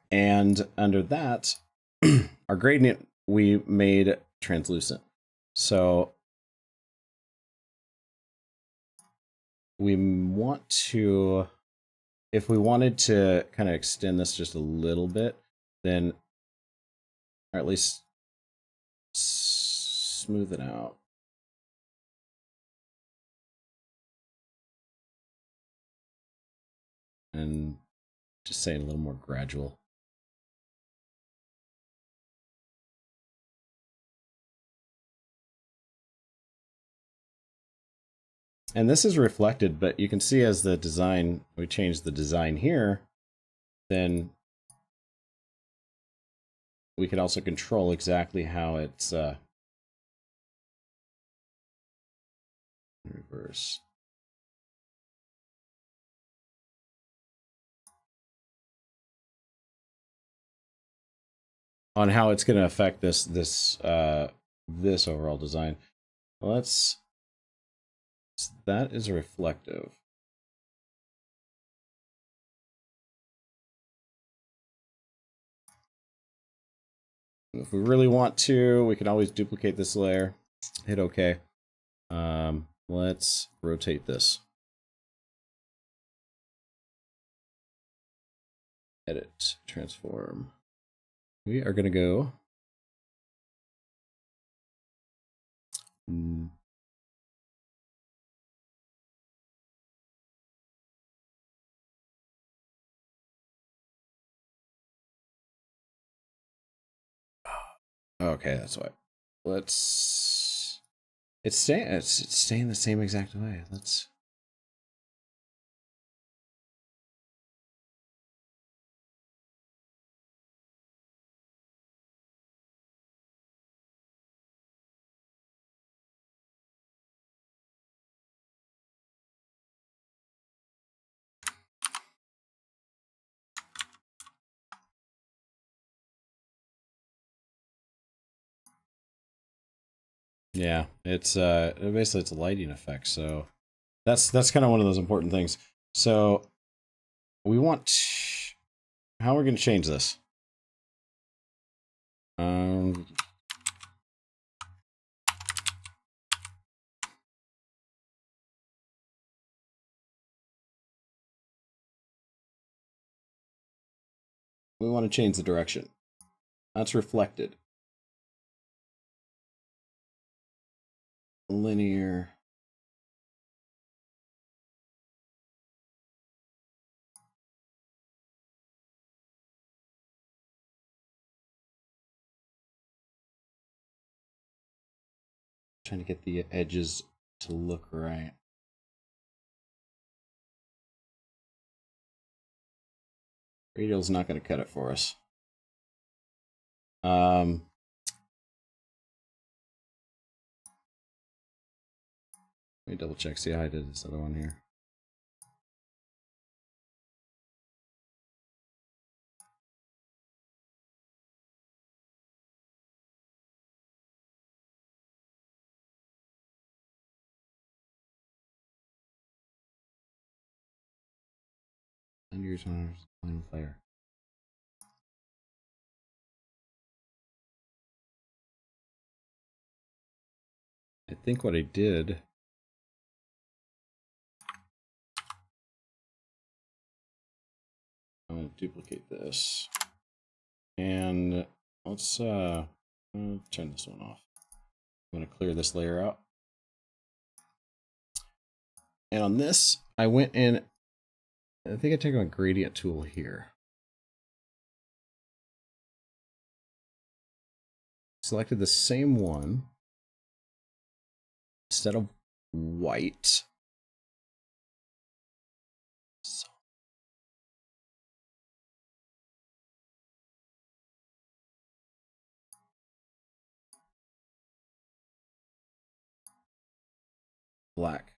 And under that, our gradient we made translucent. So we want to, if we wanted to kind of extend this just a little bit, then, or at least smooth it out. And just say it a little more gradual. And this is reflected, but you can see as the design, we change the design here, then we can also control exactly how it's reverse. On how it's going to affect this this overall design. Let's, that is reflective. If we really want to, we can always duplicate this layer, hit OK. Let's rotate this. Edit, transform. We are going to go. Okay, that's why. Let's. It's staying the same exact way. Let's. Yeah, it's basically it's a lighting effect. So that's kind of one of those important things. So we want. How are we going to change this? We want to change the direction. That's reflected. Linear. Trying to get the edges to look right. Radial's not going to cut it for us. Let me double check, see how I did this other one here. And here's one player. I think what I did. I'm going to duplicate this. And let's turn this one off. I'm going to clear this layer out. And on this, I went in, I think I took my gradient tool here. Selected the same one. Instead of white. Black.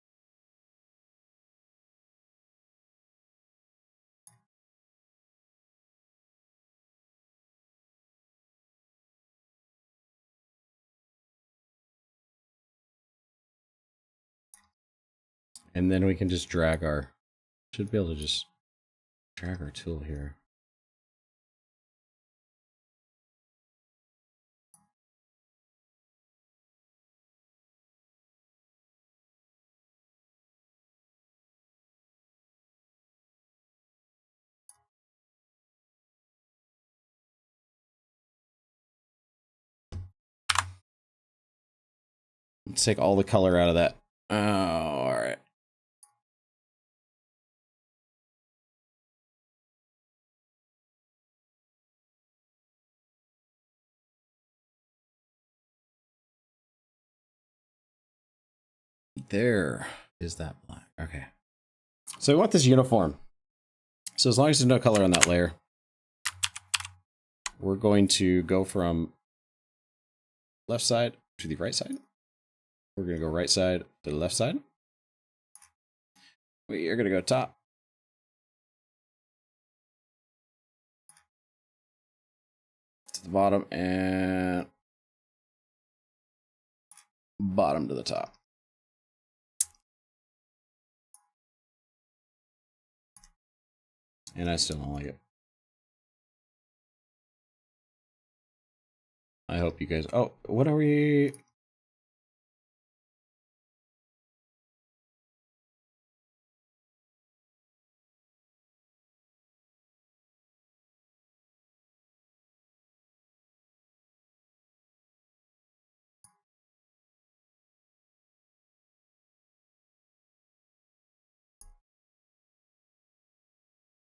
And then we can just drag our, should be able to just drag our tool here. Let's take all the color out of that. Oh, all right. There is that black. Okay. So we want this uniform. So as long as there's no color on that layer, we're going to go from left side to the right side. We're going to go right side to the left side. We are going to go top. To the bottom and bottom to the top. And I still don't like it. I hope you guys... Oh, what are we...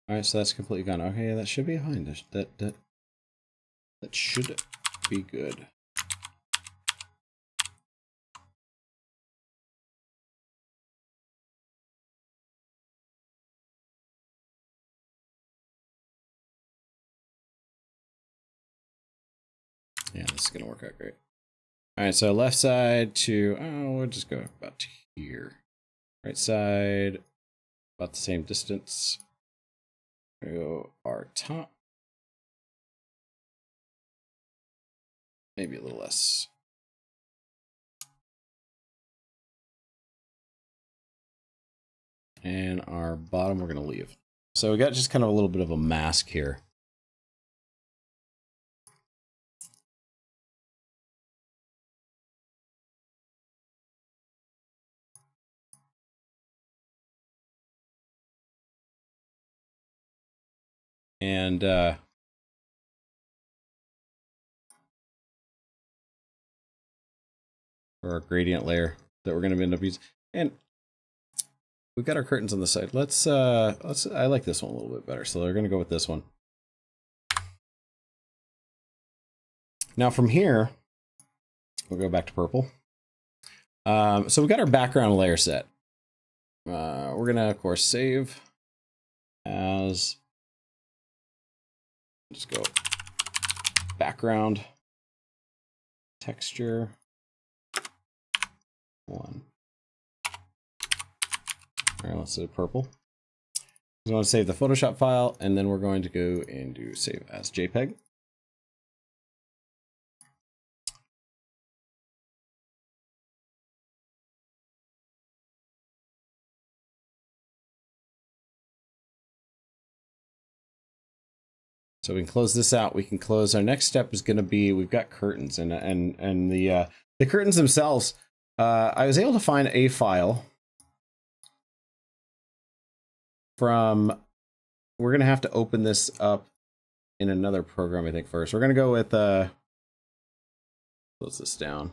All right, so that's completely gone. Okay, that should be fine. That should be good. Yeah, this is gonna work out great. All right, so left side to, oh, we'll just go about here. Right side, about the same distance. We go our top. Maybe a little less. And our bottom we're gonna leave. So we got just kind of a little bit of a mask here. And for our gradient layer that we're gonna end up using. And we've got our curtains on the side. Let's I like this one a little bit better. So we're gonna go with this one. Now from here, we'll go back to purple. So we've got our background layer set. We're gonna of course save as, just go background texture 1. All right, let's do purple. We want to save the Photoshop file, and then we're going to go and do save as JPEG. So we can close this out. We can close. Our next step is going to be, we've got curtains, and the curtains themselves. I was able to find a file from. We're going to have to open this up in another program, I think. First, we're going to go with. Close this down.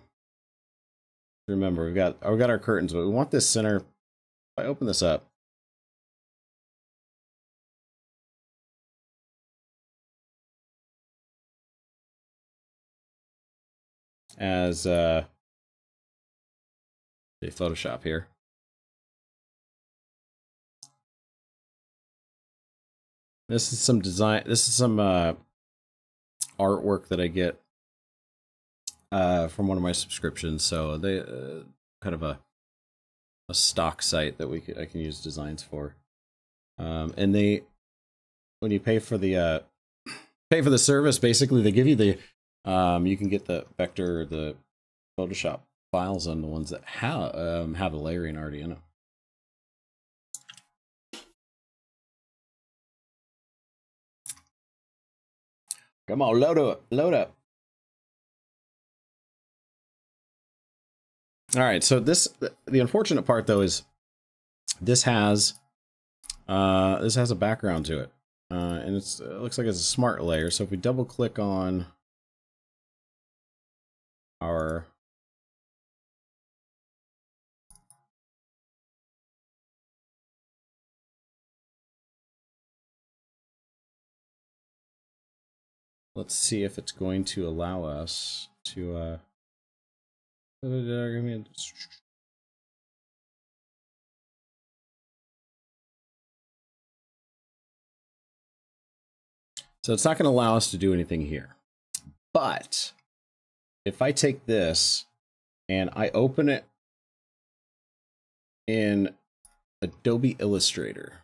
Remember, we've got our curtains, but we want this center. If I open this up. As Photoshop here. This is some design. This is some artwork that I get from one of my subscriptions. So they kind of a stock site that I can use designs for. And they, when you pay for the service, basically they give you the you can get the vector, the Photoshop files on the ones that have the layering already in them. Come on, load up. All right, so the unfortunate part though is this has a background to it, and it looks like it's a smart layer. So if we double click on our let's see if it's going to allow us to so it's not going to allow us to do anything here. But if I take this and I open it in Adobe Illustrator,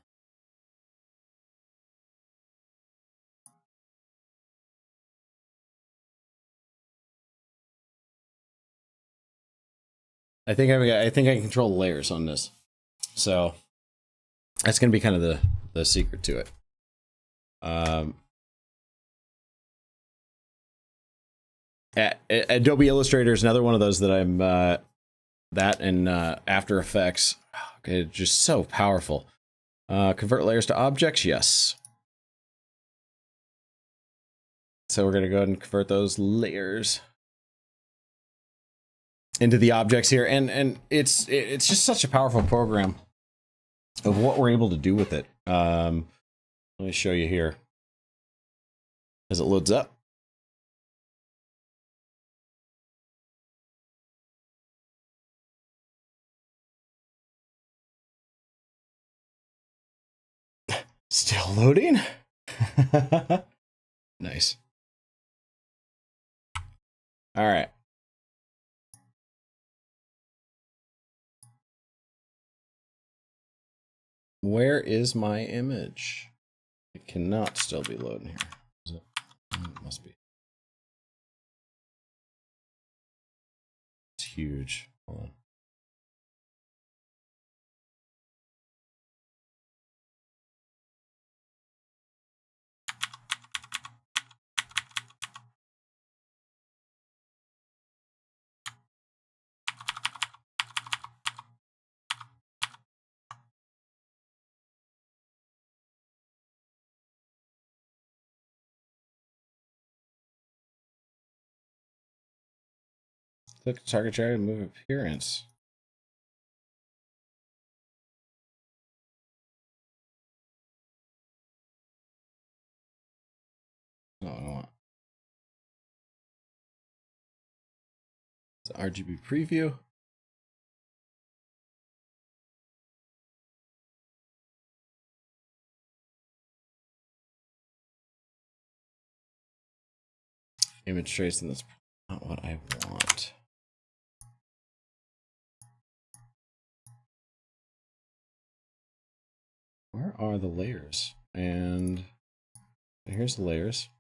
I think I can control the layers on this. So that's going to be kind of the secret to it. Adobe Illustrator is another one of those that I'm that and After Effects. Okay, just so powerful. Convert layers to objects, yes. So we're going to go ahead and convert those layers into the objects here, and it's just such a powerful program of what we're able to do with it. Let me show you here as it loads up. Still loading. Nice. All right. Where is my image? It cannot still be loading here. Is it? It must be. It's huge. Hold on. Click target area and move appearance. No, I don't want. It's RGB preview. Image trace, and that's not what I want. Where are the layers? And here's the layers.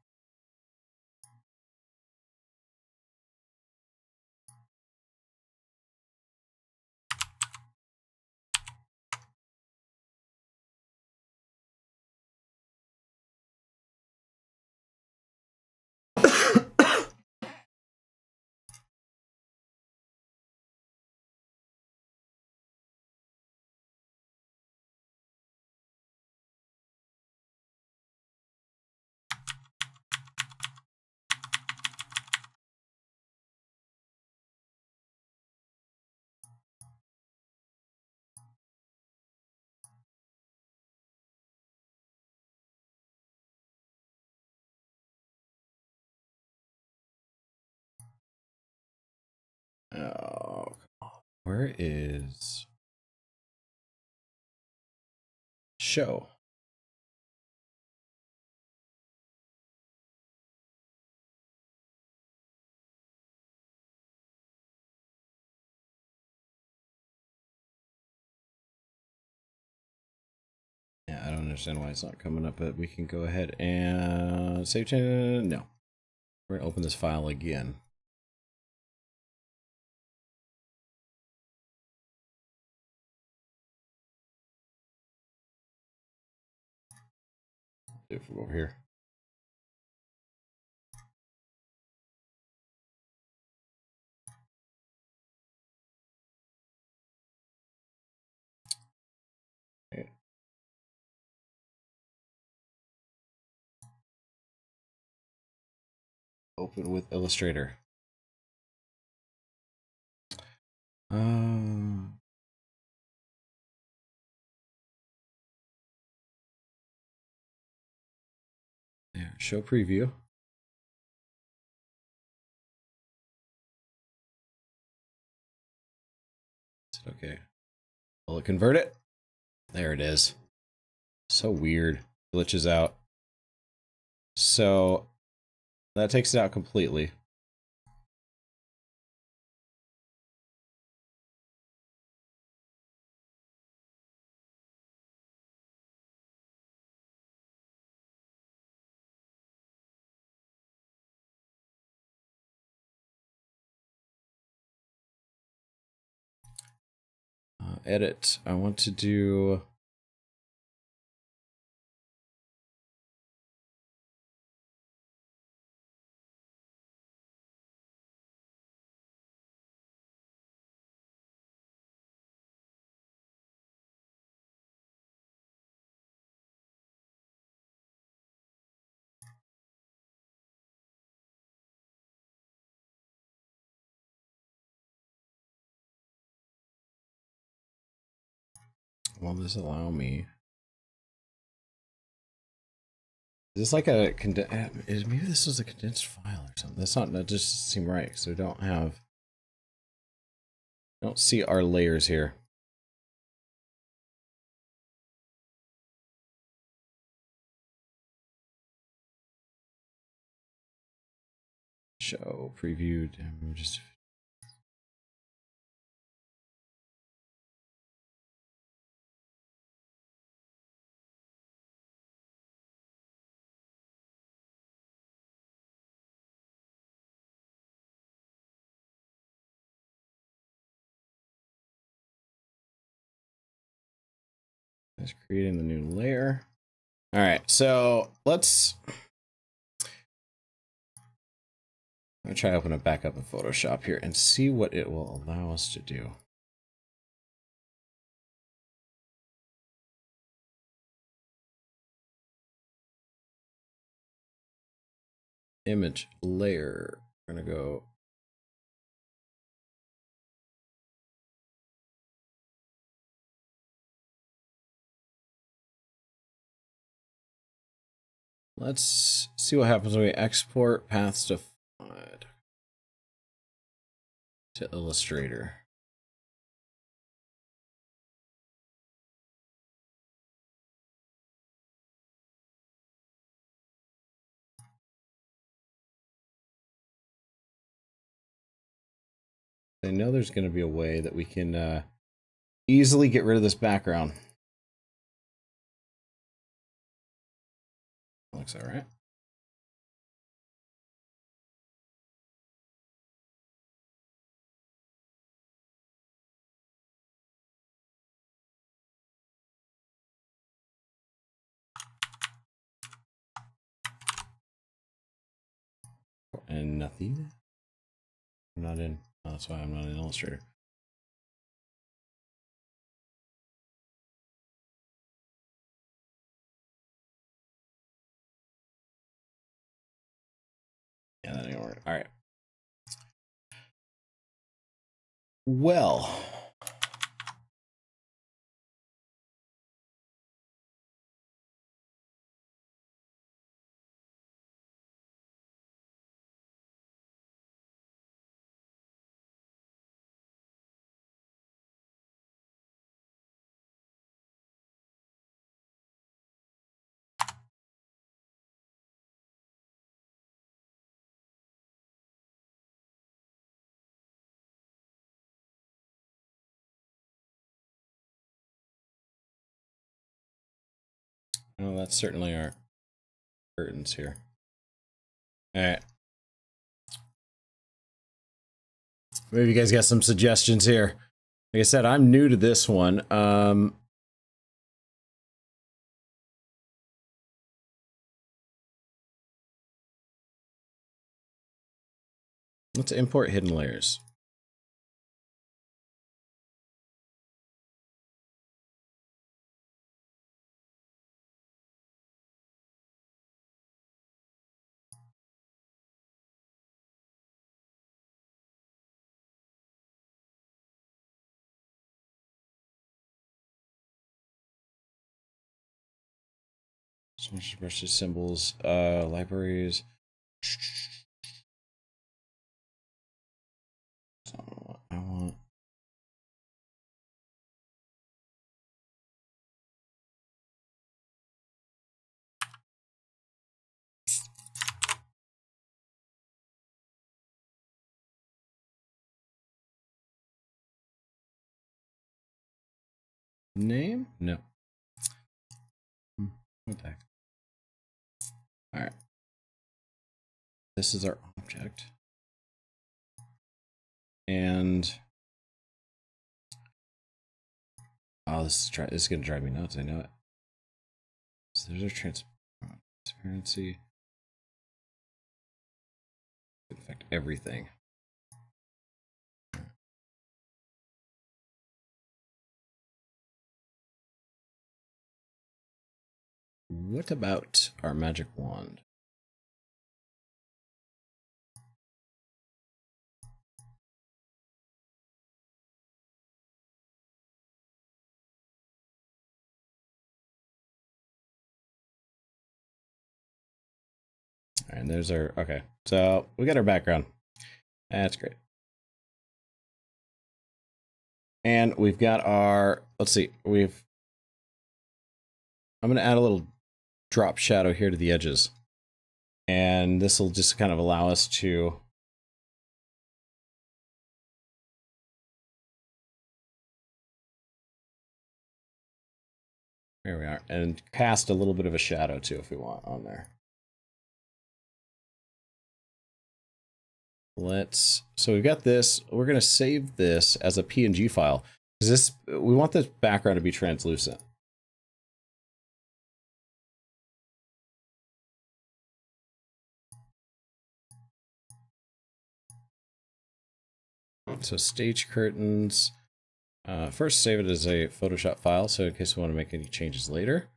Oh, where is show? Yeah, I don't understand why it's not coming up, but we can go ahead and save change. No, we're gonna open this file again. Do it from over here. Okay. Open with Illustrator. There, show preview. Okay. Will it convert it? There it is. So weird. Glitches out. So that takes it out completely. edit. I want to do. Will this allow me? Is this like a maybe this was a condensed file or something? That's not, that just seem right because we don't see our layers here. Show preview. Just creating the new layer. All right, so let's. I'm gonna try to open it back up in Photoshop here and see what it will allow us to do. Image layer. We're gonna go. Let's see what happens when we export paths to Illustrator. I know there's going to be a way that we can easily get rid of this background. Looks all right. And nothing. I'm not in. Oh, that's why I'm not in Illustrator. Yeah, that didn't work. All right. Well. Oh, that's certainly our curtains here. All right. Maybe you guys got some suggestions here. Like I said, I'm new to this one. Let's import hidden layers. Smash brushes, symbols, libraries. That's not what I want. Name? No. What the heck? All right. This is our object. And Oh, this is gonna drive me nuts. I know it. So there's our transparency. It can affect everything. What about our magic wand? All right, and there's our, okay. So we got our background. That's great. And we've got our, let's see, I'm going to add a little drop shadow here to the edges. And this will just kind of allow us to here we are, and cast a little bit of a shadow too if we want on there. So we've got this, we're going to save this as a PNG file. Because we want the background to be translucent. So stage curtains. First, save it as a Photoshop file, so in case we want to make any changes later.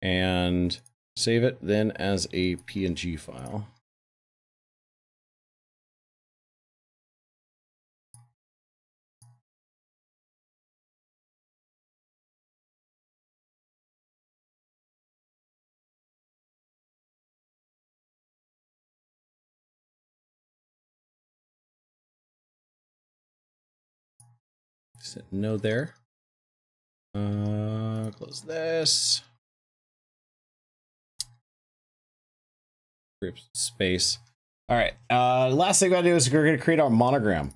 And save it then as a PNG file. Set no there. Close this. Group space. All right. Last thing we're gonna do is we're gonna create our monogram.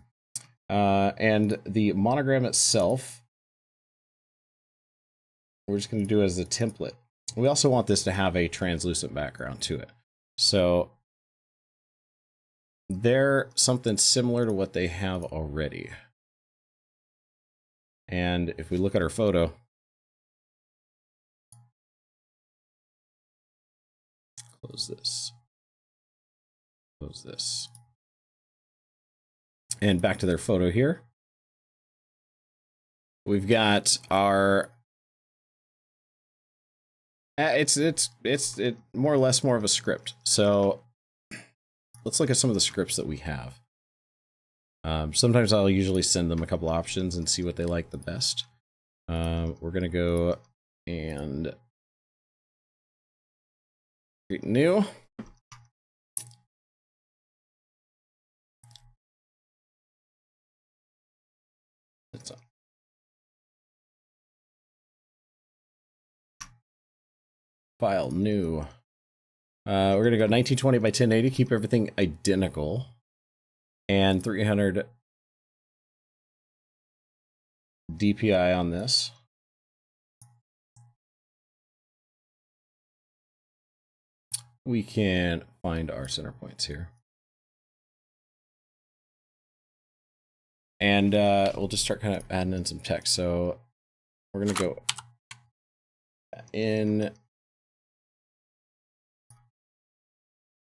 And the monogram itself, we're just gonna do as a template. We also want this to have a translucent background to it. So they're something similar to what they have already. And if we look at our photo, close this. Close this. And back to their photo here. We've got our it's more or less more of a script. So let's look at some of the scripts that we have. Sometimes I'll usually send them a couple options and see what they like the best. We're gonna go and create new. That's up. File new. We're gonna go 1920 by 1080. Keep everything identical, and 300 DPI on this. We can find our center points here. And we'll just start kind of adding in some text. So we're going to go in.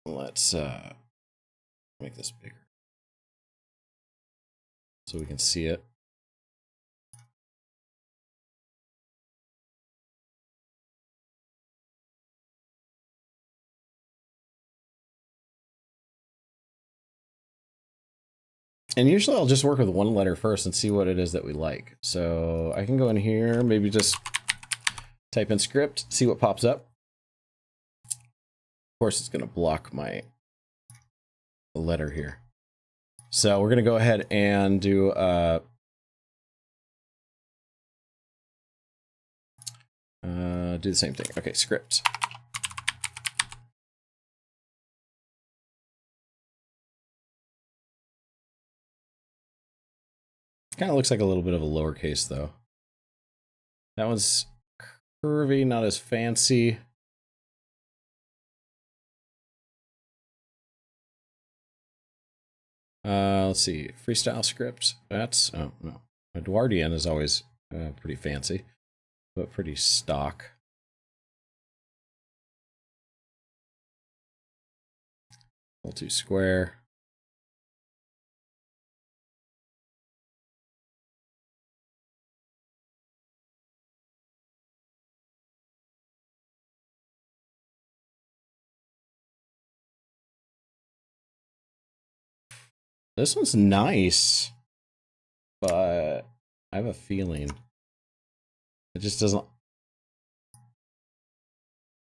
Let's make this bigger so we can see it. And usually I'll just work with one letter first and see what it is that we like. So I can go in here, maybe just type in script, see what pops up. Of course, it's going to block my letter here. So we're going to go ahead and do the same thing. Okay, script. Kind of looks like a little bit of a lowercase though. That one's curvy, not as fancy. Let's see, freestyle script. That's, oh no, Edwardian is always pretty fancy. but pretty stock. Too square. This one's nice, but I have a feeling it just doesn't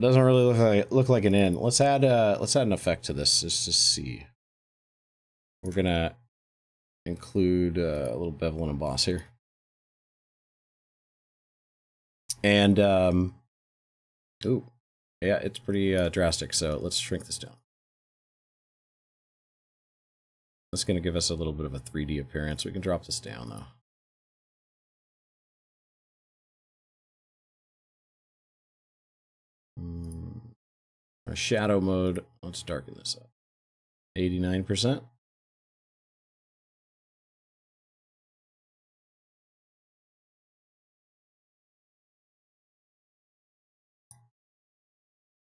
really look like an in. Let's add an effect to this just to see. We're gonna include a little bevel and emboss here, and ooh, yeah, it's pretty drastic. So let's shrink this down. That's going to give us a little bit of a 3D appearance. We can drop this down, though. Our shadow mode, let's darken this up. 89%.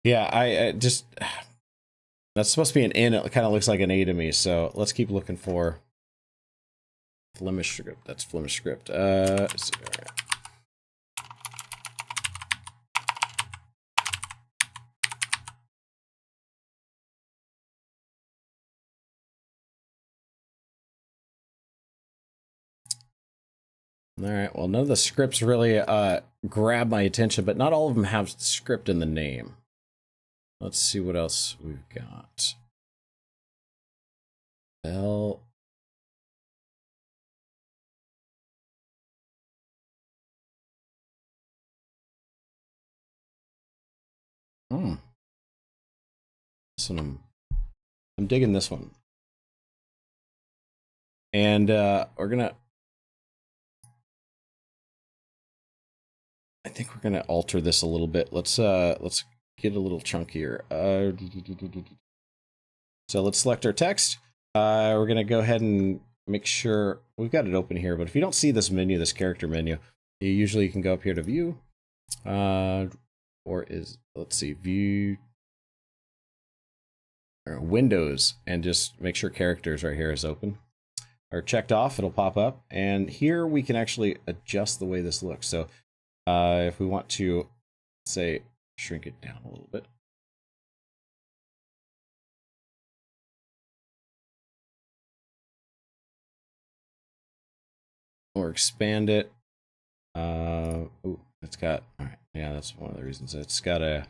Yeah, I just... That's supposed to be an in. It kind of looks like an A to me, so let's keep looking for... Flemish script. That's Flemish script. Let's see. All right. All right, well, none of the scripts really grab my attention, but not all of them have script in the name. Let's see what else we've got. Well, this one I'm digging this one. And we're gonna... I think we're gonna alter this a little bit. Let's get a little chunkier. So let's select our text. We're gonna go ahead and make sure we've got it open here. But if you don't see this menu, this character menu, you usually can go up here to View, or is let's see, View or Windows, and just make sure Characters right here is open or checked off. It'll pop up, and here we can actually adjust the way this looks. So if we want to, say, shrink it down a little bit. Or expand it. Ooh, it's got, all right, yeah, that's one of the reasons. It's got a,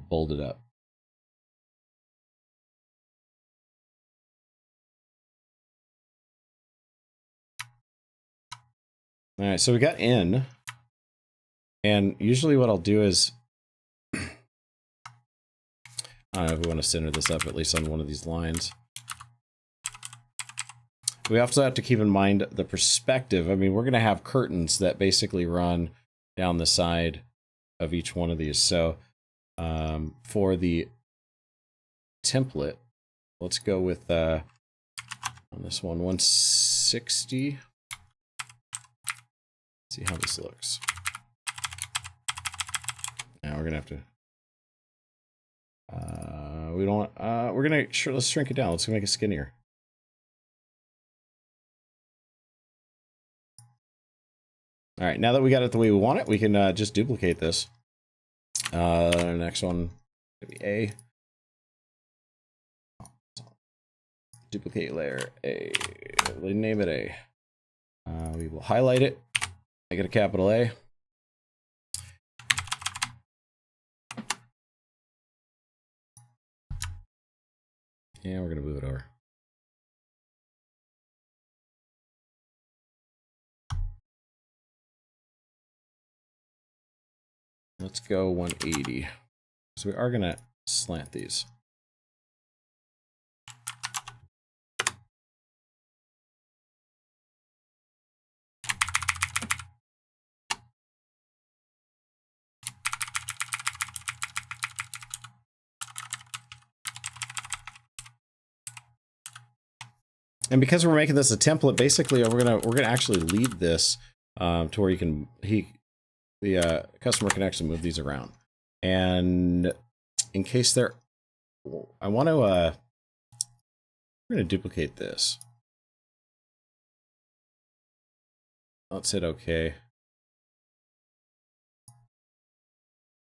bold it up. All right, so we got in, and usually what I'll do is, I don't know if we want to center this up, at least on one of these lines. We also have to keep in mind the perspective. I mean, we're going to have curtains that basically run down the side of each one of these. So for the template, let's go with, on this one, 160. See how this looks. Now we're gonna have to. We don't want. We're gonna let's shrink it down. Let's make it skinnier. All right. Now that we got it the way we want it, we can just duplicate this. Next one could be A. Duplicate layer A. Name it A. We will highlight it. Make it a capital A. And we're going to move it over. Let's go 180. So we are going to slant these. And because we're making this a template, basically we're gonna actually leave this to where you can the customer can actually move these around. And in case they're, I want to we're gonna duplicate this. Let's hit OK.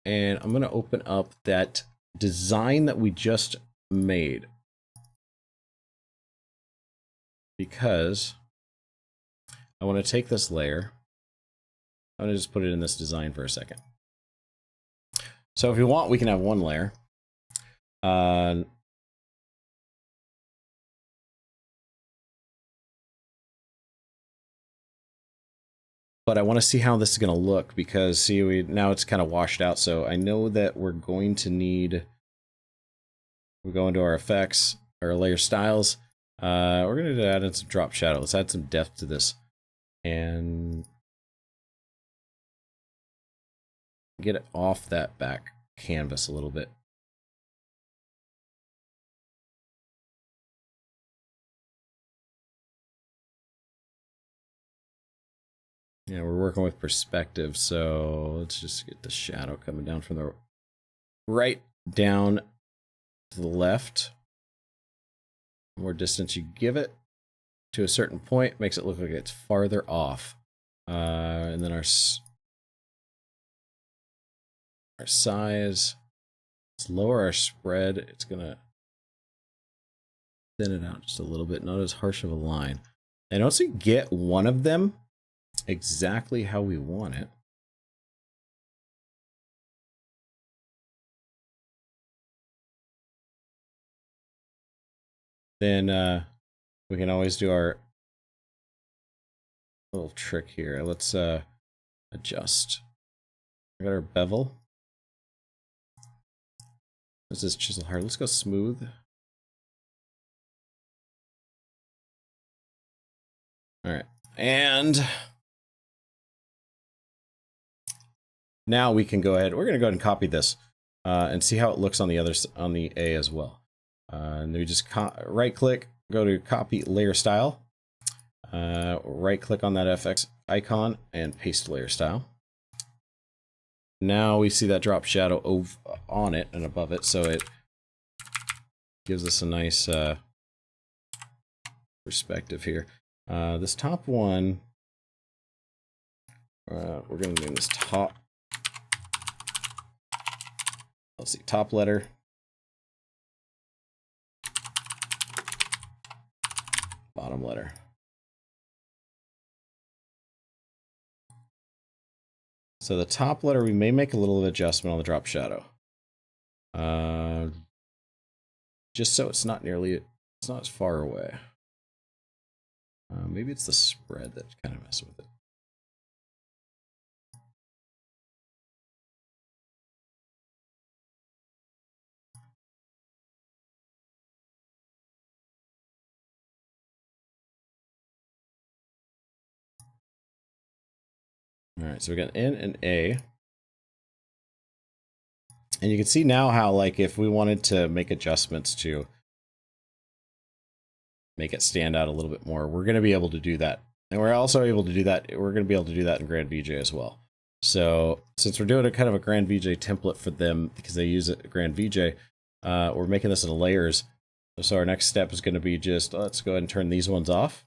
And I'm gonna open up that design that we just made, because I want to take this layer. I'm going to just put it in this design for a second. So if you want, we can have one layer. But I want to see how this is going to look, because see, now it's kind of washed out. So I know that we're going to need, we go into our effects, our layer styles. We're going to add in some drop shadow. Let's add some depth to this and get it off that back canvas a little bit. Yeah, we're working with perspective, so let's just get the shadow coming down from the right down to the left. The more distance you give it to a certain point, makes it look like it's farther off. And then our size, let's lower our spread. It's gonna thin it out just a little bit, not as harsh of a line. And once we get one of them exactly how we want it, then we can always do our little trick here. Let's adjust. We got our bevel. This is chisel hard. Let's go smooth. All right, and now we can go ahead. We're going to go ahead and copy this and see how it looks on the other, on the A as well. And then we just right click, go to copy layer style, right click on that FX icon and paste layer style. Now we see that drop shadow on it and above it, so it gives us a nice perspective here. This top one, we're going to name this top. Let's see, top letter. Bottom letter. So the top letter, we may make a little adjustment on the drop shadow. Just so it's not nearly, it's not as far away. Maybe it's the spread that kind of messes with it. All right, so we got N and A. And you can see now how, like, if we wanted to make adjustments to make it stand out a little bit more, we're going to be able to do that. And we're also able to do that. We're going to be able to do that in Grand VJ as well. So since we're doing a kind of a Grand VJ template for them because they use it Grand VJ, we're making this in layers. So our next step is going to be just, let's go ahead and turn these ones off.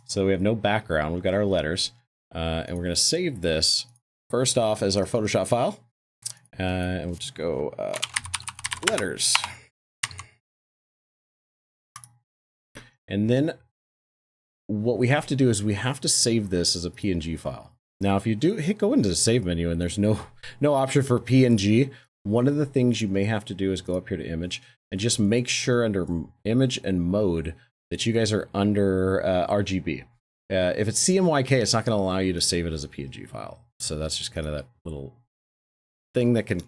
So we have no background. We've got our letters. And we're going to save this first off as our Photoshop file. And we'll just go letters. And then what we have to do is we have to save this as a PNG file. Now, if you do go into the save menu and there's no option for PNG, one of the things you may have to do is go up here to image and just make sure under image and mode that you guys are under RGB. If it's CMYK, it's not going to allow you to save it as a PNG file. So that's just kind of that little thing that can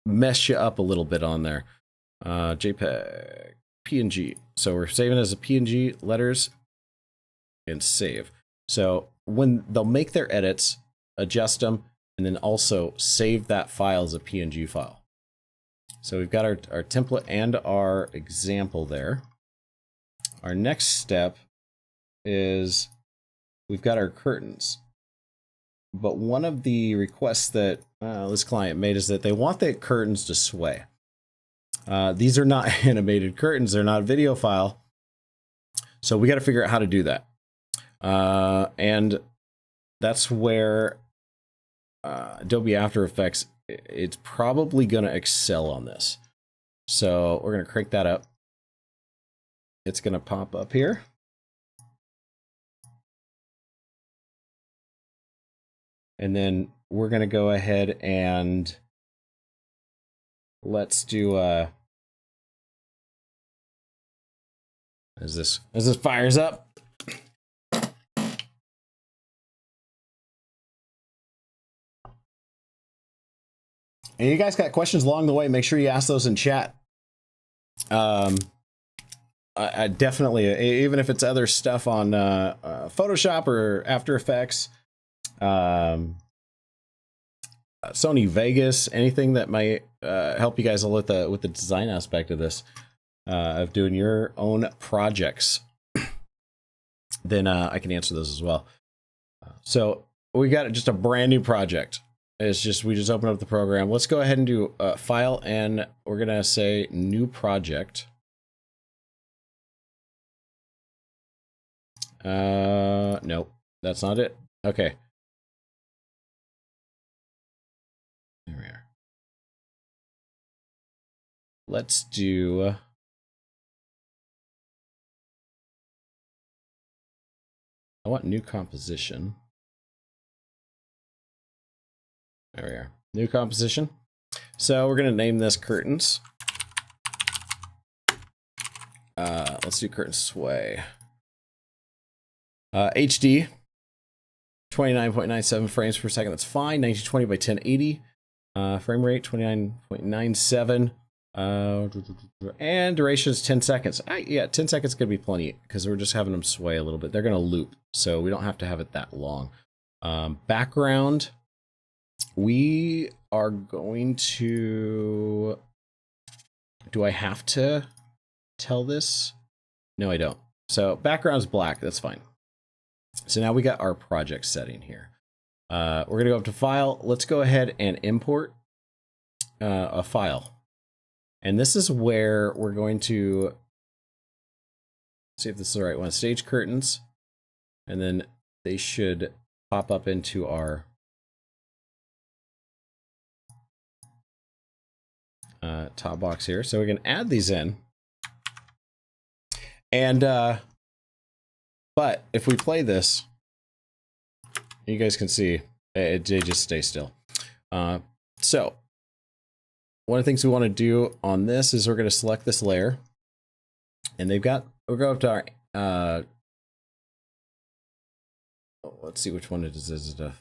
mess you up a little bit on there. JPEG, PNG. So we're saving it as a PNG, letters, and save. So when they'll make their edits, adjust them, and then also save that file as a PNG file. So we've got our template and our example there. Our next step is we've got our curtains. But one of the requests that this client made is that they want the curtains to sway. These are not animated curtains. They're not a video file. So we got to figure out how to do that. And that's where Adobe After Effects, it's probably going to excel on this. So we're going to crank that up. It's going to pop up here. And then we're going to go ahead and let's do as this fires up. And you guys got questions along the way, make sure you ask those in chat. I definitely, even if it's other stuff on Photoshop or After Effects, Sony Vegas, anything that might help you guys with the design aspect of this, of doing your own projects, then I can answer those as well. So we got just a brand new project. It's just, we just open up the program. Let's go ahead and do file, and we're gonna say new project. Nope, that's not it. Okay. There we are. Let's do I want new composition. There we are. New composition. So we're going to name this curtains. Let's do curtain sway. HD. 29.97 frames per second. That's fine. 1920 by 1080. Frame rate 29.97. And duration is 10 seconds. Yeah, 10 seconds could be plenty because we're just having them sway a little bit. They're going to loop, so we don't have to have it that long. Background. We are going to... Do I have to tell this? No, I don't. So background's black. That's fine. So now we got our project setting here. We're going to go up to File. Let's go ahead and import a file. And this is where we're going to see if this is the right one. Stage curtains. And then they should pop up into our top box here. So we can add these in. And, but if we play this, you guys can see they just stay still. So one of the things we want to do on this is we're going to select this layer, and we'll go up to our, let's see which one it is. Is it a,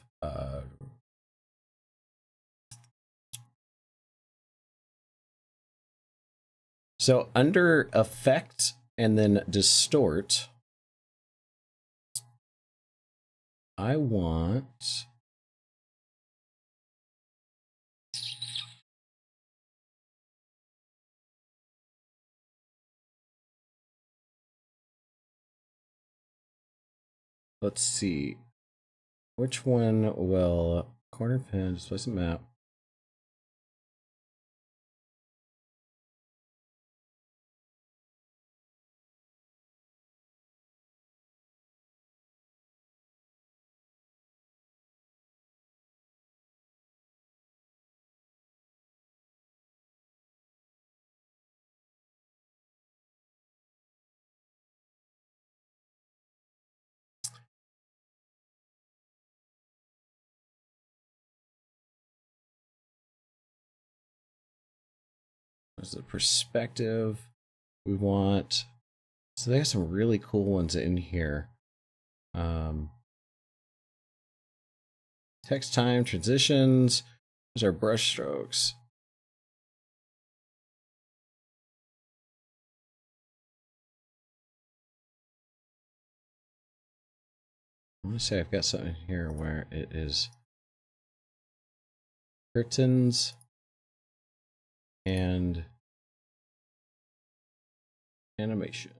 so under Effect and then Distort, I want let's see which one will corner pin, displace a map. There's the perspective we want. So they have some really cool ones in here. Text time, transitions. There's our brush strokes. I want to say I've got something here where it is curtains and animation.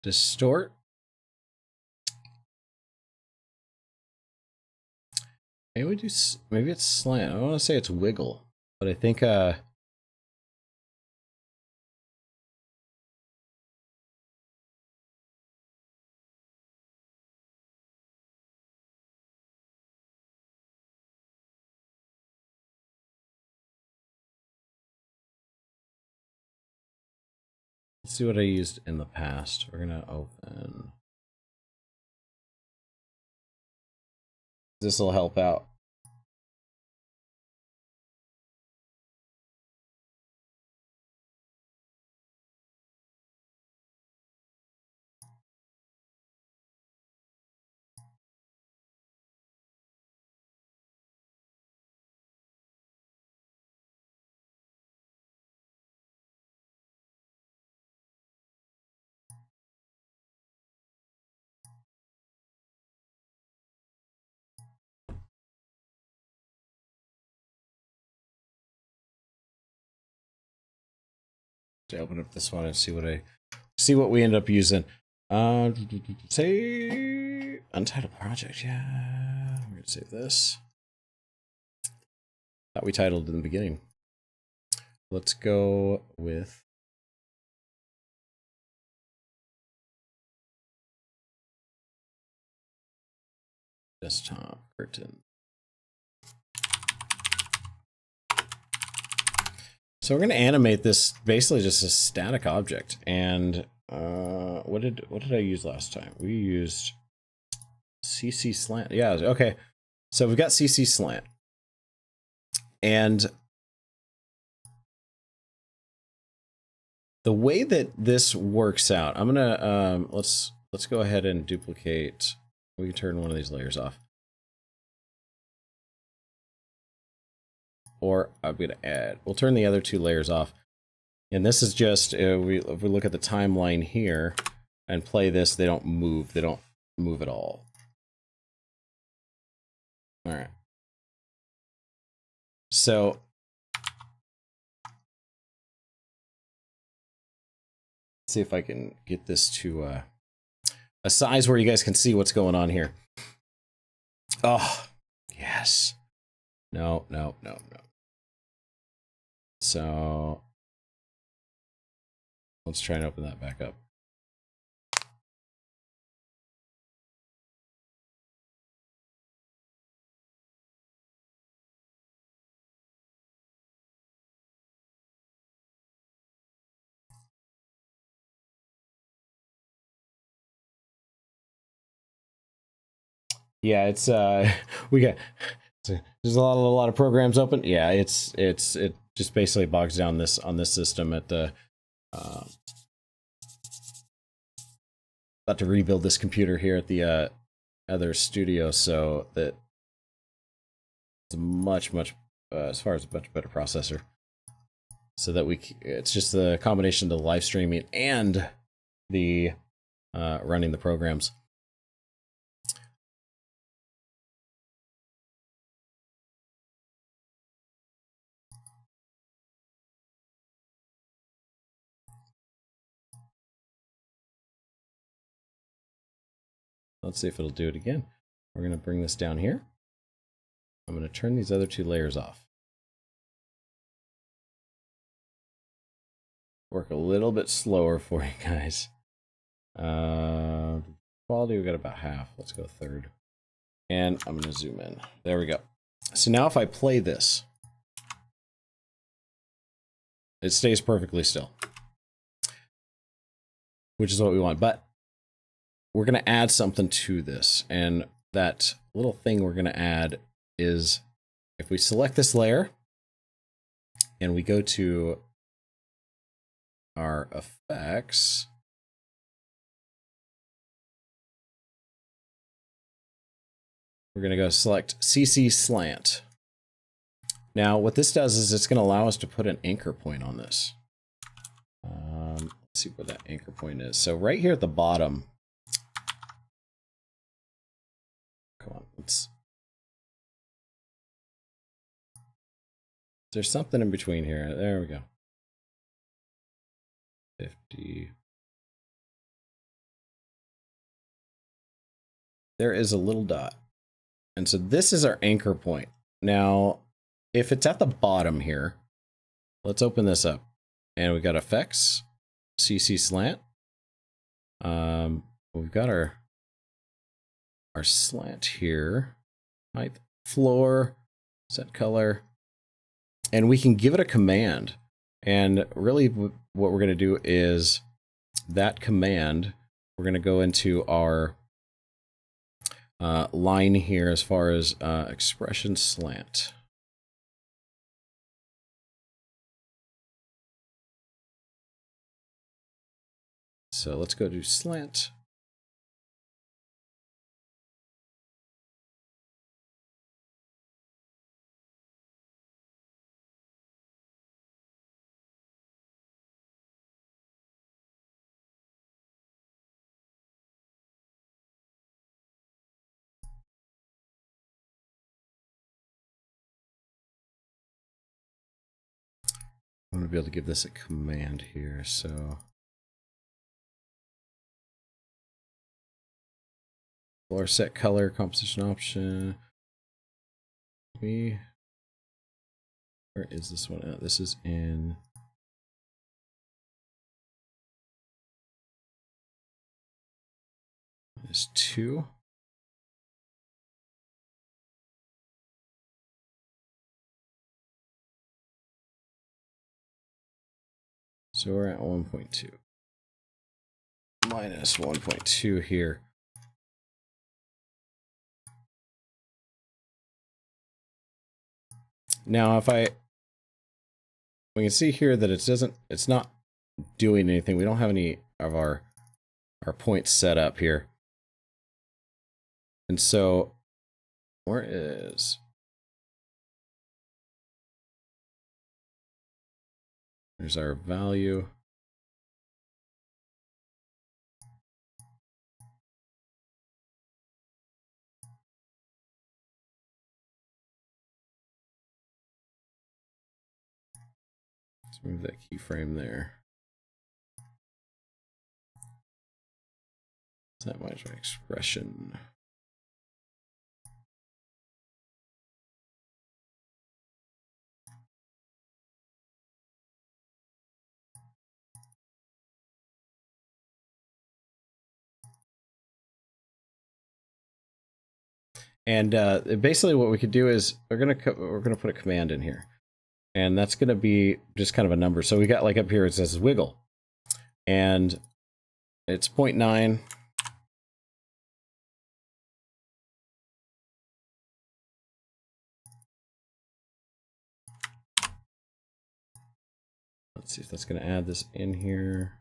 distort. Maybe we do, maybe it's slant. I don't want to say it's wiggle, but I think let's see what I used in the past. We're gonna open. This will help out. To open up this one and see what we end up using. Say untitled project. Yeah, we're gonna save this. Thought we titled in the beginning. Let's go with desktop curtain. So we're going to animate this basically just a static object. And what did I use last time? We used CC Slant. Yeah, okay. So we've got CC Slant. And the way that this works out, I'm going to let's go ahead and duplicate. We can turn one of these layers off. Or I'm going to add, we'll turn the other two layers off. And this is just, if we look at the timeline here and play this, they don't move. They don't move at all. All right. So let's see if I can get this to a size where you guys can see what's going on here. Oh, yes. No. So let's try and open that back up. Yeah, it's we got there's a lot of programs open. Yeah, it just basically bogs down this on this system at the about to rebuild this computer here at the other studio, so that it's much as far as a much better processor, so that it's just the combination of the live streaming and the running the programs. Let's see if it'll do it again. We're going to bring this down here. I'm going to turn these other two layers off. Work a little bit slower for you guys. Quality, we got about half. Let's go third. And I'm going to zoom in. There we go. So now if I play this, it stays perfectly still, which is what we want. But we're going to add something to this. And that little thing we're going to add is if we select this layer and we go to our effects, we're going to go select CC Slant. Now, what this does is it's going to allow us to put an anchor point on this. Let's see where that anchor point is. So right here at the bottom, come on, there's something in between here. There we go. 50. there is a little dot. And so this is our anchor point. Now, if it's at the bottom here, let's open this up. And we've got effects, CC slant. We've got our slant here, height, floor, set color, and we can give it a command. And really what we're going to do is that command, we're going to go into our line here as far as expression slant. So let's go to slant. I'm going to be able to give this a command here. So floor set color, composition option. Where is this one at? This is in -2. So we're at 1.2. Minus 1.2 here. Now if we can see here that it's not doing anything. We don't have any of our points set up here. And so where is there's our value. Let's move that keyframe there. Is that my expression? And basically what we could do is we're gonna put a command in here, and that's gonna be just kind of a number. So we got like up here it says wiggle, and it's 0.9. Let's see if that's gonna add this in here.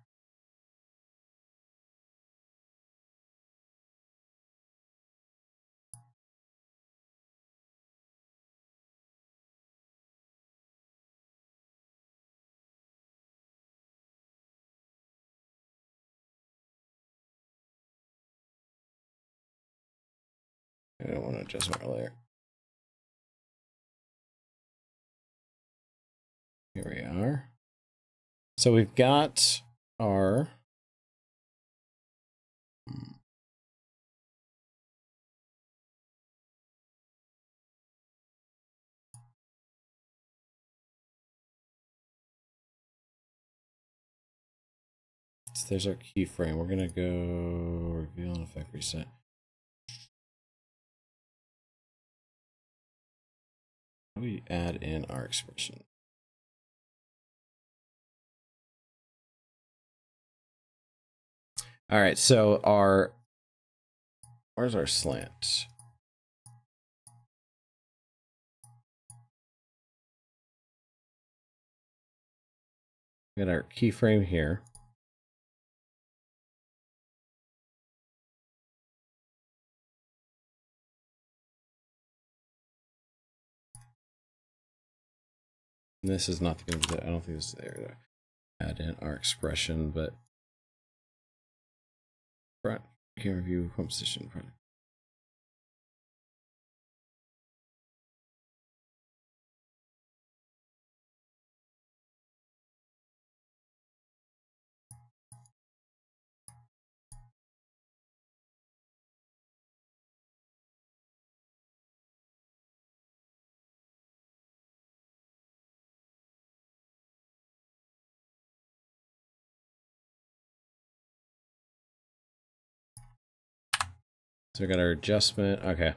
I don't want to adjust my layer. Here we are. So we've got our so there's our keyframe. We're gonna go reveal and effect reset. We add in our expression. All right, so where's our slant? We got our keyframe here. And this is not going to, I don't think this is there to add in our expression, but front camera view composition front. So we got our adjustment. Okay.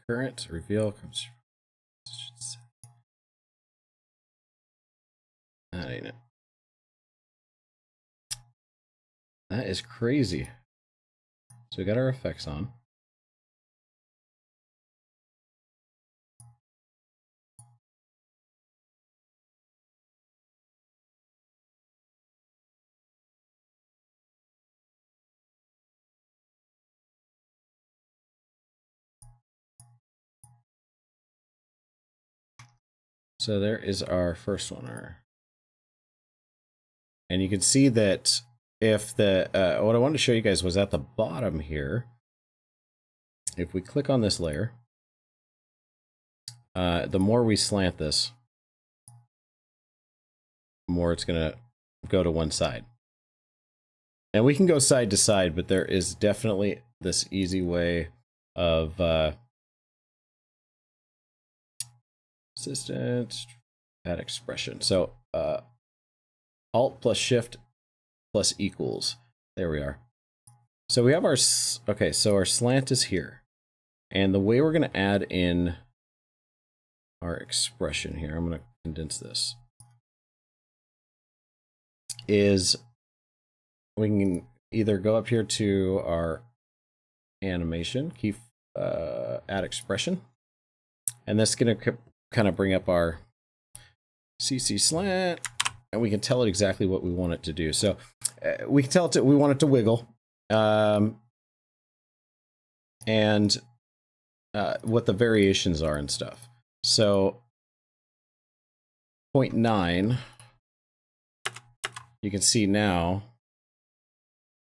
Current reveal comes. That ain't it. That is crazy. So we got our effects on. So there is our first one. And you can see that if the, what I wanted to show you guys was at the bottom here. If we click on this layer, the more we slant this, the more it's going to go to one side. And we can go side to side, but there is definitely this easy way of assistant, add expression. So Alt plus Shift plus equals. There we are. So we have our, okay, so our slant is here. And the way we're going to add in our expression here, I'm going to condense this, is we can either go up here to our animation, keep add expression, and that's going to kind of bring up our CC slant, and we can tell it exactly what we want it to do. So we can tell it we want it to wiggle, and what the variations are and stuff. So 0.9, you can see now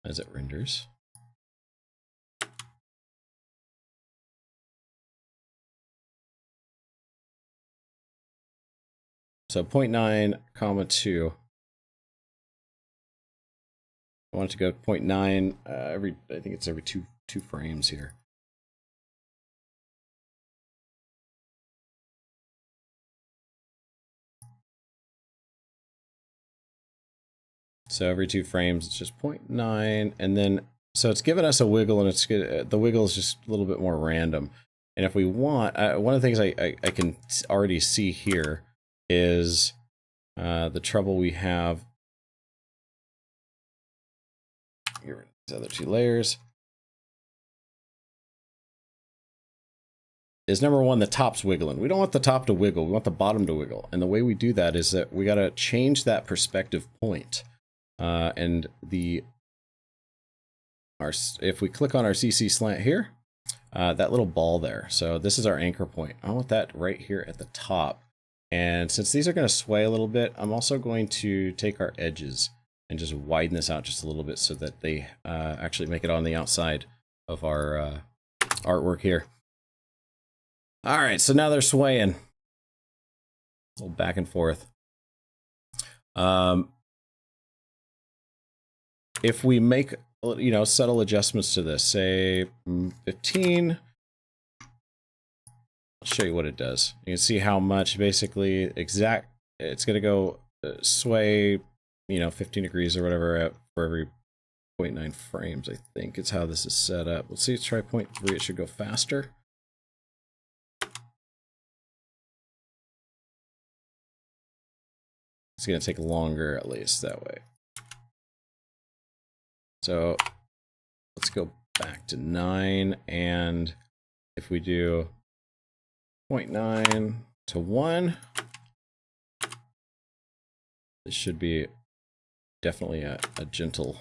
as it renders. So 0.9, comma 2. I want it to go 0.9 every, I think it's every two frames here. So every 2 frames, it's just 0.9, and then, so it's giving us a wiggle, and it's good. The wiggle is just a little bit more random. And if we want, one of the things I can already see here is the trouble we have. Here are these other 2 layers. Is number 1, the top's wiggling. We don't want the top to wiggle. We want the bottom to wiggle. And the way we do that is that we got to change that perspective point. And if we click on our CC slant here, that little ball there. So this is our anchor point. I want that right here at the top. And since these are going to sway a little bit, I'm also going to take our edges and just widen this out just a little bit so that they actually make it on the outside of our artwork here. All right, so now they're swaying. A little back and forth. If we make, you know, subtle adjustments to this, say 15, I'll show you what it does. You can see how much basically it's going to go sway, you know, 15 degrees or whatever for every 0.9 frames, I think. It's how this is set up. Let's see, let's try 0.3. It should go faster. It's going to take longer, at least, that way. So let's go back to 9, and if we do 0.9 to 1, this should be definitely a gentle.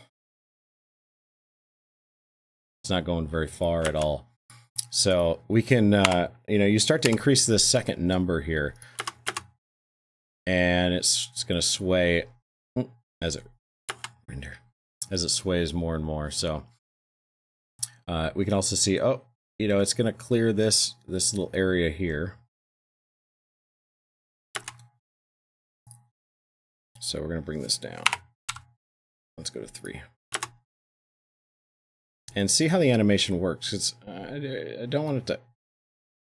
It's not going very far at all. So we can, you know, you start to increase this second number here, and it's going to sway as it sways more and more. So we can also see, oh, you know, it's going to clear this little area here. So we're going to bring this down. let's go to 3. And see how the animation works. It's, I don't want it to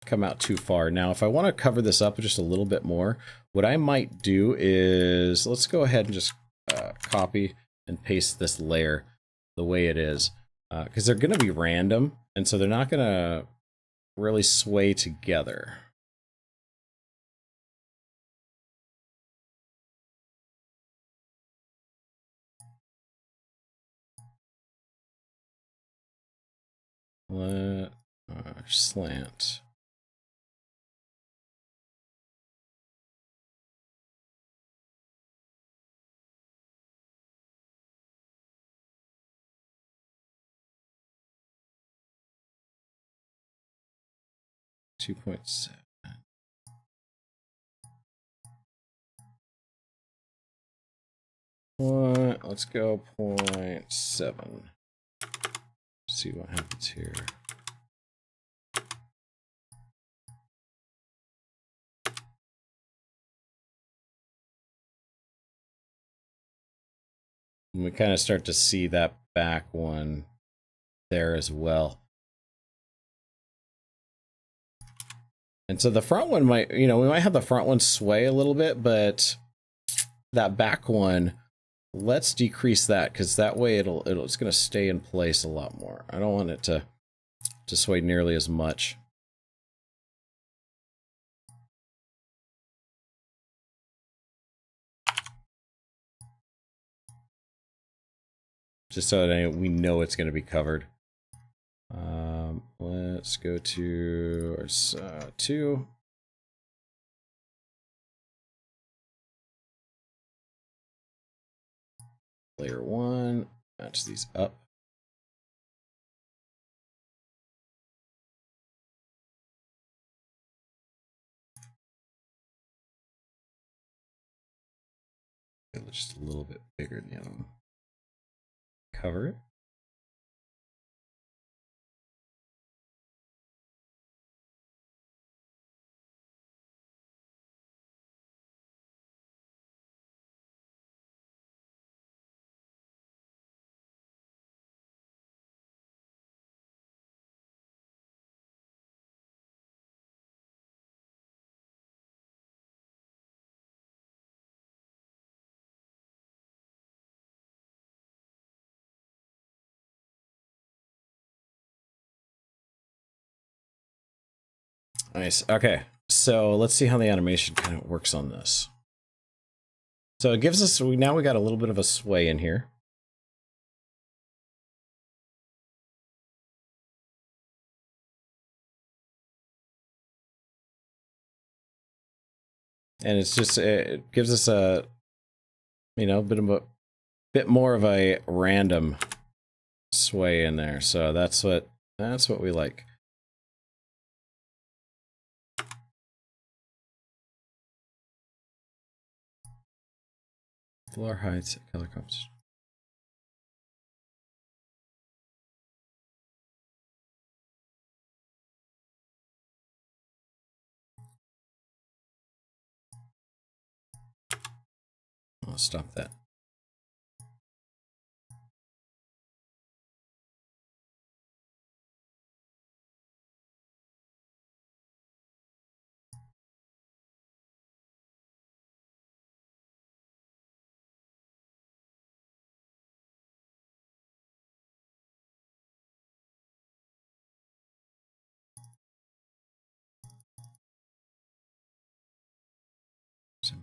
come out too far. Now, if I want to cover this up just a little bit more, what I might do is, let's go ahead and just copy and paste this layer the way it is. Because they're going to be random, and so they're not going to really sway together. Slant. .7. Let's go 0.7. See what happens here. And we kind of start to see that back one there as well. And so the front one might, we might have the front one sway a little bit, but that back one, let's decrease that, because that way it's going to stay in place a lot more. I don't want it to sway nearly as much. Just so that we know it's going to be covered. Let's go to our 2. Layer 1, match these up. Just a little bit bigger than the other one. Cover it. Nice. Okay, so let's see how the animation kind of works on this. So it gives us, now we got a little bit of a sway in here. And it's just, it gives us a, bit more of a random sway in there. So that's what we like. Floor heights, color composition. I'll stop that.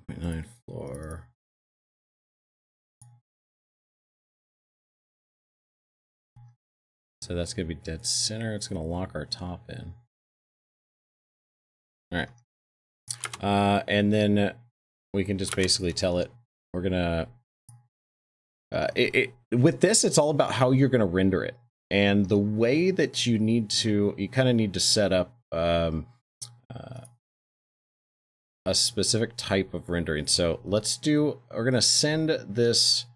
.9 floor. So that's going to be dead center. It's going to lock our top in. All right. And then we can just basically tell it, we're going to, with this, it's all about how you're going to render it. And the way that you kind of need to set up a specific type of rendering. So we're going to send this,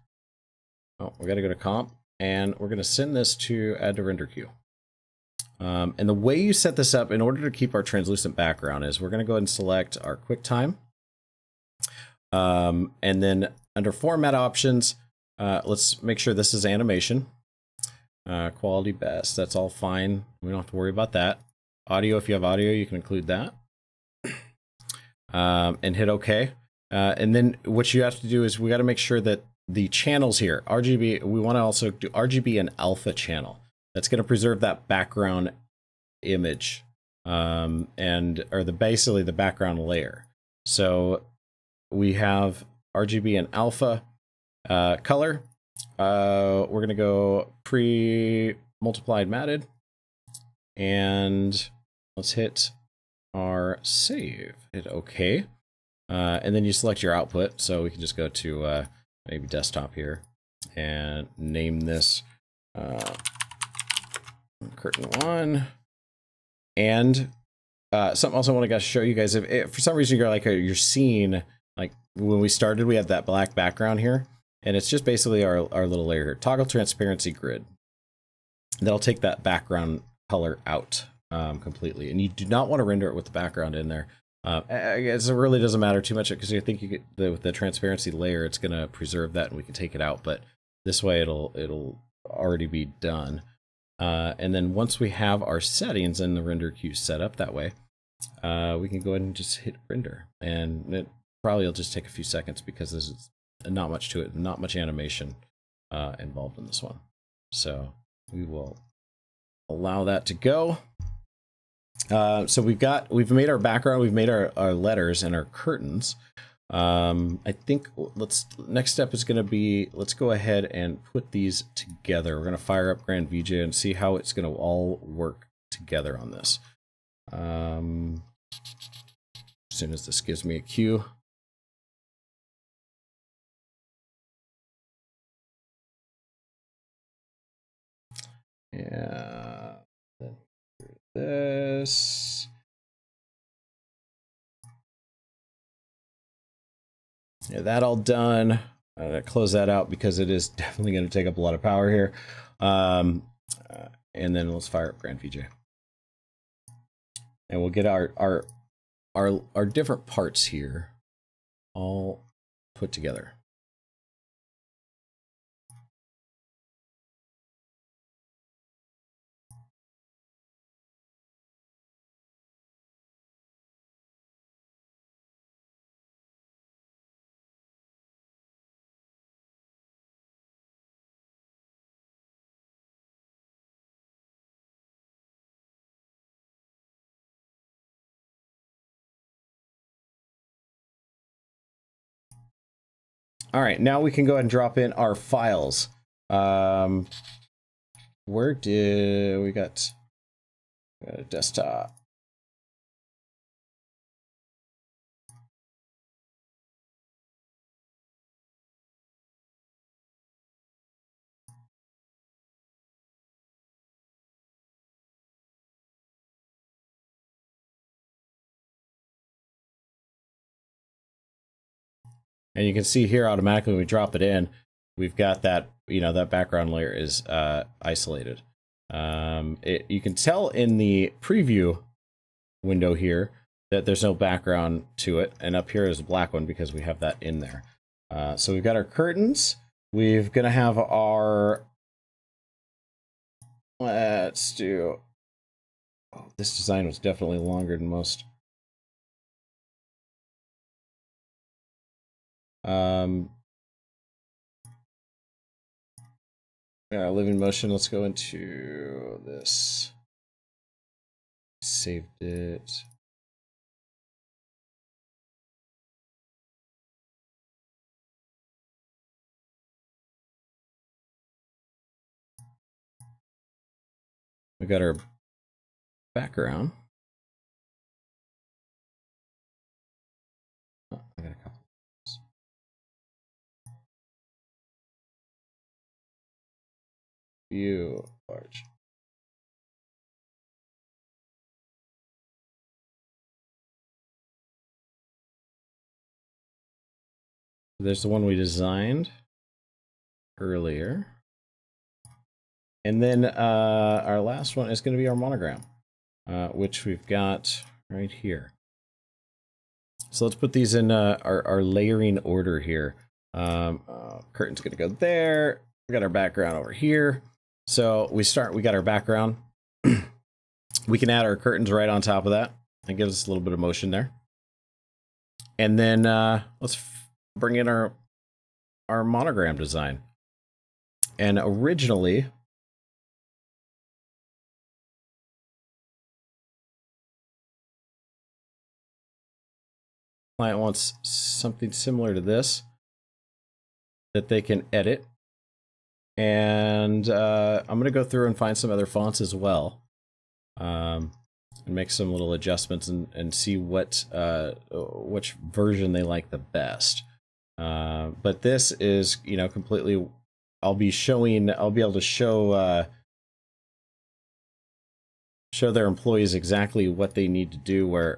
we got to go to comp, and we're going to send this to add to render queue. And the way you set this up in order to keep our translucent background is we're going to go ahead and select our QuickTime. And then under format options, let's make sure this is animation. Quality best, that's all fine. We don't have to worry about that. Audio, if you have audio, you can include that. And hit OK. And then what you have to do is we got to make sure that the channels here, RGB, we want to also do RGB and alpha channel. That's going to preserve that background image or basically the background layer. So we have RGB and alpha color. We're going to go pre-multiplied matted. And let's hit our save. Hit OK. And then you select your output. So we can just go to maybe desktop here and name this curtain 1. And something else I want to show you guys, if for some reason you're seeing, like when we started, we had that black background here, and it's just basically our little layer here. Toggle transparency grid. That'll take that background color out completely, and you do not want to render it with the background in there. I guess it really doesn't matter too much because I think you get with the transparency layer, it's going to preserve that, and we can take it out. But this way, it'll already be done. And then once we have our settings and the render queue set up that way, we can go ahead and just hit render. And it probably will just take a few seconds because there's not much to it, not much animation involved in this one. So we will allow that to go. So we've made our background, we've made our letters and our curtains. I think next step is going to be, let's go ahead and put these together. We're going to fire up Grand VJ and see how it's going to all work together on this. As soon as this gives me a cue. Yeah. This. Yeah, that all done. I'm gonna close that out because it is definitely going to take up a lot of power here. And then let's fire up Grand VJ. And we'll get our different parts here all put together. All right, now we can go ahead and drop in our files. Where did we got a desktop? And you can see here automatically when we drop it in, we've got that, that background layer is isolated. You can tell in the preview window here that there's no background to it. And up here is a black one because we have that in there. So we've got our curtains. We're going to have our, let's do, this design was definitely longer than most. Living motion, let's go into this. Saved it. We got our background. Oh, I got a couple. View large. There's the one we designed earlier. And then our last one is going to be our monogram, which we've got right here. So let's put these in our layering order here. Curtain's gonna go there. We got our background over here. So we got our background. We can add our curtains right on top of that. That gives us a little bit of motion there. And then let's bring in our monogram design. And originally, client wants something similar to this that they can edit. And I'm going to go through and find some other fonts as well. And make some little adjustments and see which version they like the best. But this is, you know, completely, I'll be able to show their employees exactly what they need to do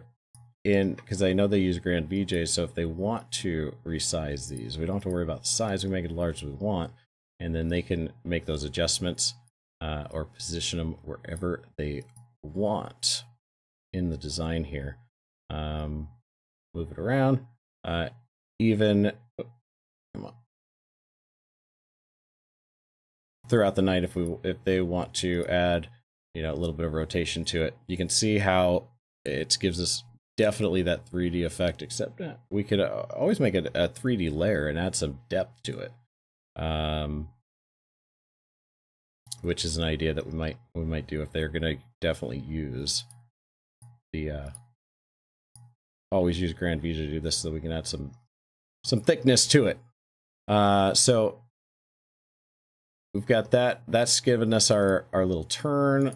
because I know they use Grand VJ, so if they want to resize these, we don't have to worry about the size, we make it as large as we want, and then they can make those adjustments or position them wherever they want in the design here. Move it around. Even come on. Throughout the night, if they want to add, you know, a little bit of rotation to it, you can see how it gives us definitely that 3D effect, except we could always make it a 3D layer and add some depth to it. Which is an idea that we might do if they're going to definitely use the always use Grand VJ to do this, so that we can add some thickness to it. So we've got that. That's given us our little turn.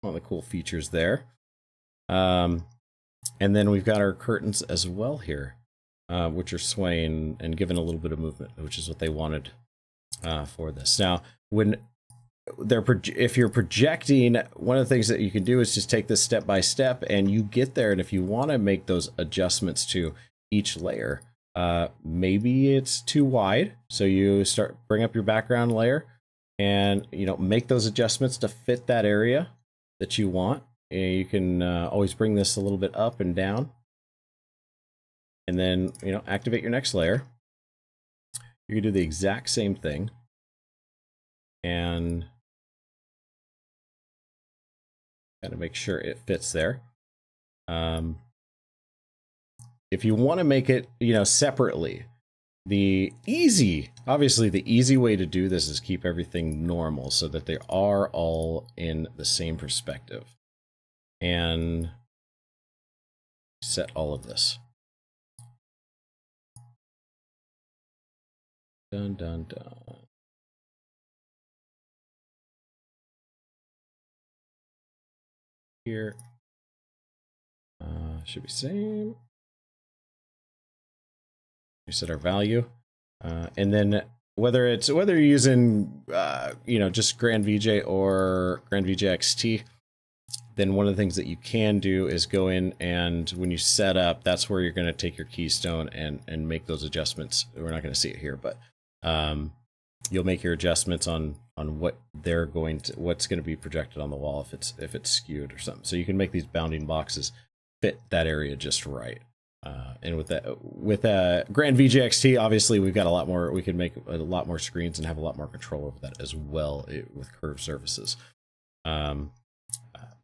One of the cool features there. And then we've got our curtains as well here, which are swaying and given a little bit of movement, which is what they wanted for this. Now, if you're projecting, one of the things that you can do is just take this step by step, and you get there. And if you want to make those adjustments to each layer, maybe it's too wide, so you bring up your background layer, and you know, make those adjustments to fit that area that you want. And you can always bring this a little bit up and down, and then, you know, activate your next layer. You can do the exact same thing, and got to make sure it fits there. If you want to make it, you know, separately, obviously the easy way to do this is keep everything normal so that they are all in the same perspective. And set all of this. Dun, dun, dun. Here. Should be same. We set our value. And then whether you're using, you know, just Grand VJ or Grand VJ XT, then one of the things that you can do is go in, and when you set up, that's where you're going to take your keystone and make those adjustments. We're not going to see it here, but you'll make your adjustments on what what's going to be projected on the wall if it's skewed or something. So you can make these bounding boxes fit that area just right. And with Grand VJ XT, obviously we've got a lot more. We can make a lot more screens and have a lot more control over that as well with curved surfaces.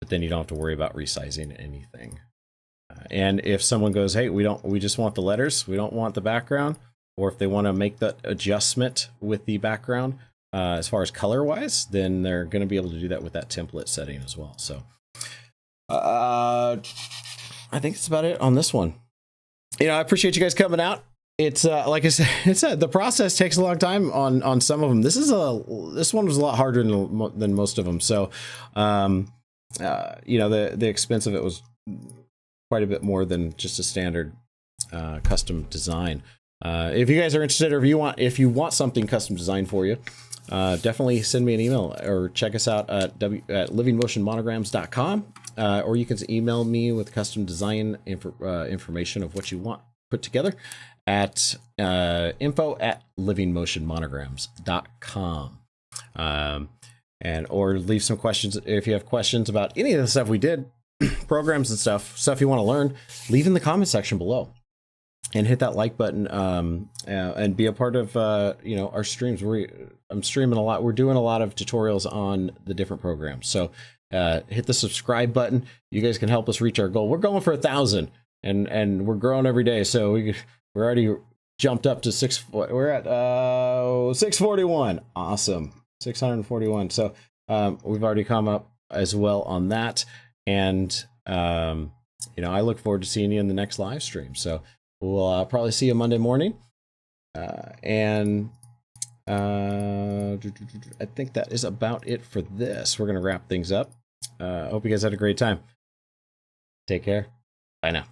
But then you don't have to worry about resizing anything. And if someone goes, hey, we just want the letters, we don't want the background, or if they want to make that adjustment with the background as far as color wise, then they're going to be able to do that with that template setting as well. So I think that's about it on this one. You know, I appreciate you guys coming out. It's like I said, the process takes a long time on some of them. This one was a lot harder than most of them. So, you know, the expense of it was quite a bit more than just a standard custom design. If you guys are interested, or if you want something custom designed for you, definitely send me an email or check us out at livingmotionmonograms.com, or you can email me with custom design information of what you want put together at info@livingmotionmonograms.com. Or leave some questions if you have questions about any of the stuff we did, programs and stuff you want to learn, leave in the comment section below. and hit that like button, and be a part of our streams. I'm streaming a lot. We're doing a lot of tutorials on the different programs. So hit the subscribe button. You guys can help us reach our goal. We're going for 1,000, and we're growing every day. So we're already jumped up to we're at 641. Awesome, 641. So we've already come up as well on that, and I look forward to seeing you in the next live stream. So we'll probably see you Monday morning, and I think that is about it for this. We're gonna wrap things up. Hope you guys had a great time. Take care. Bye now.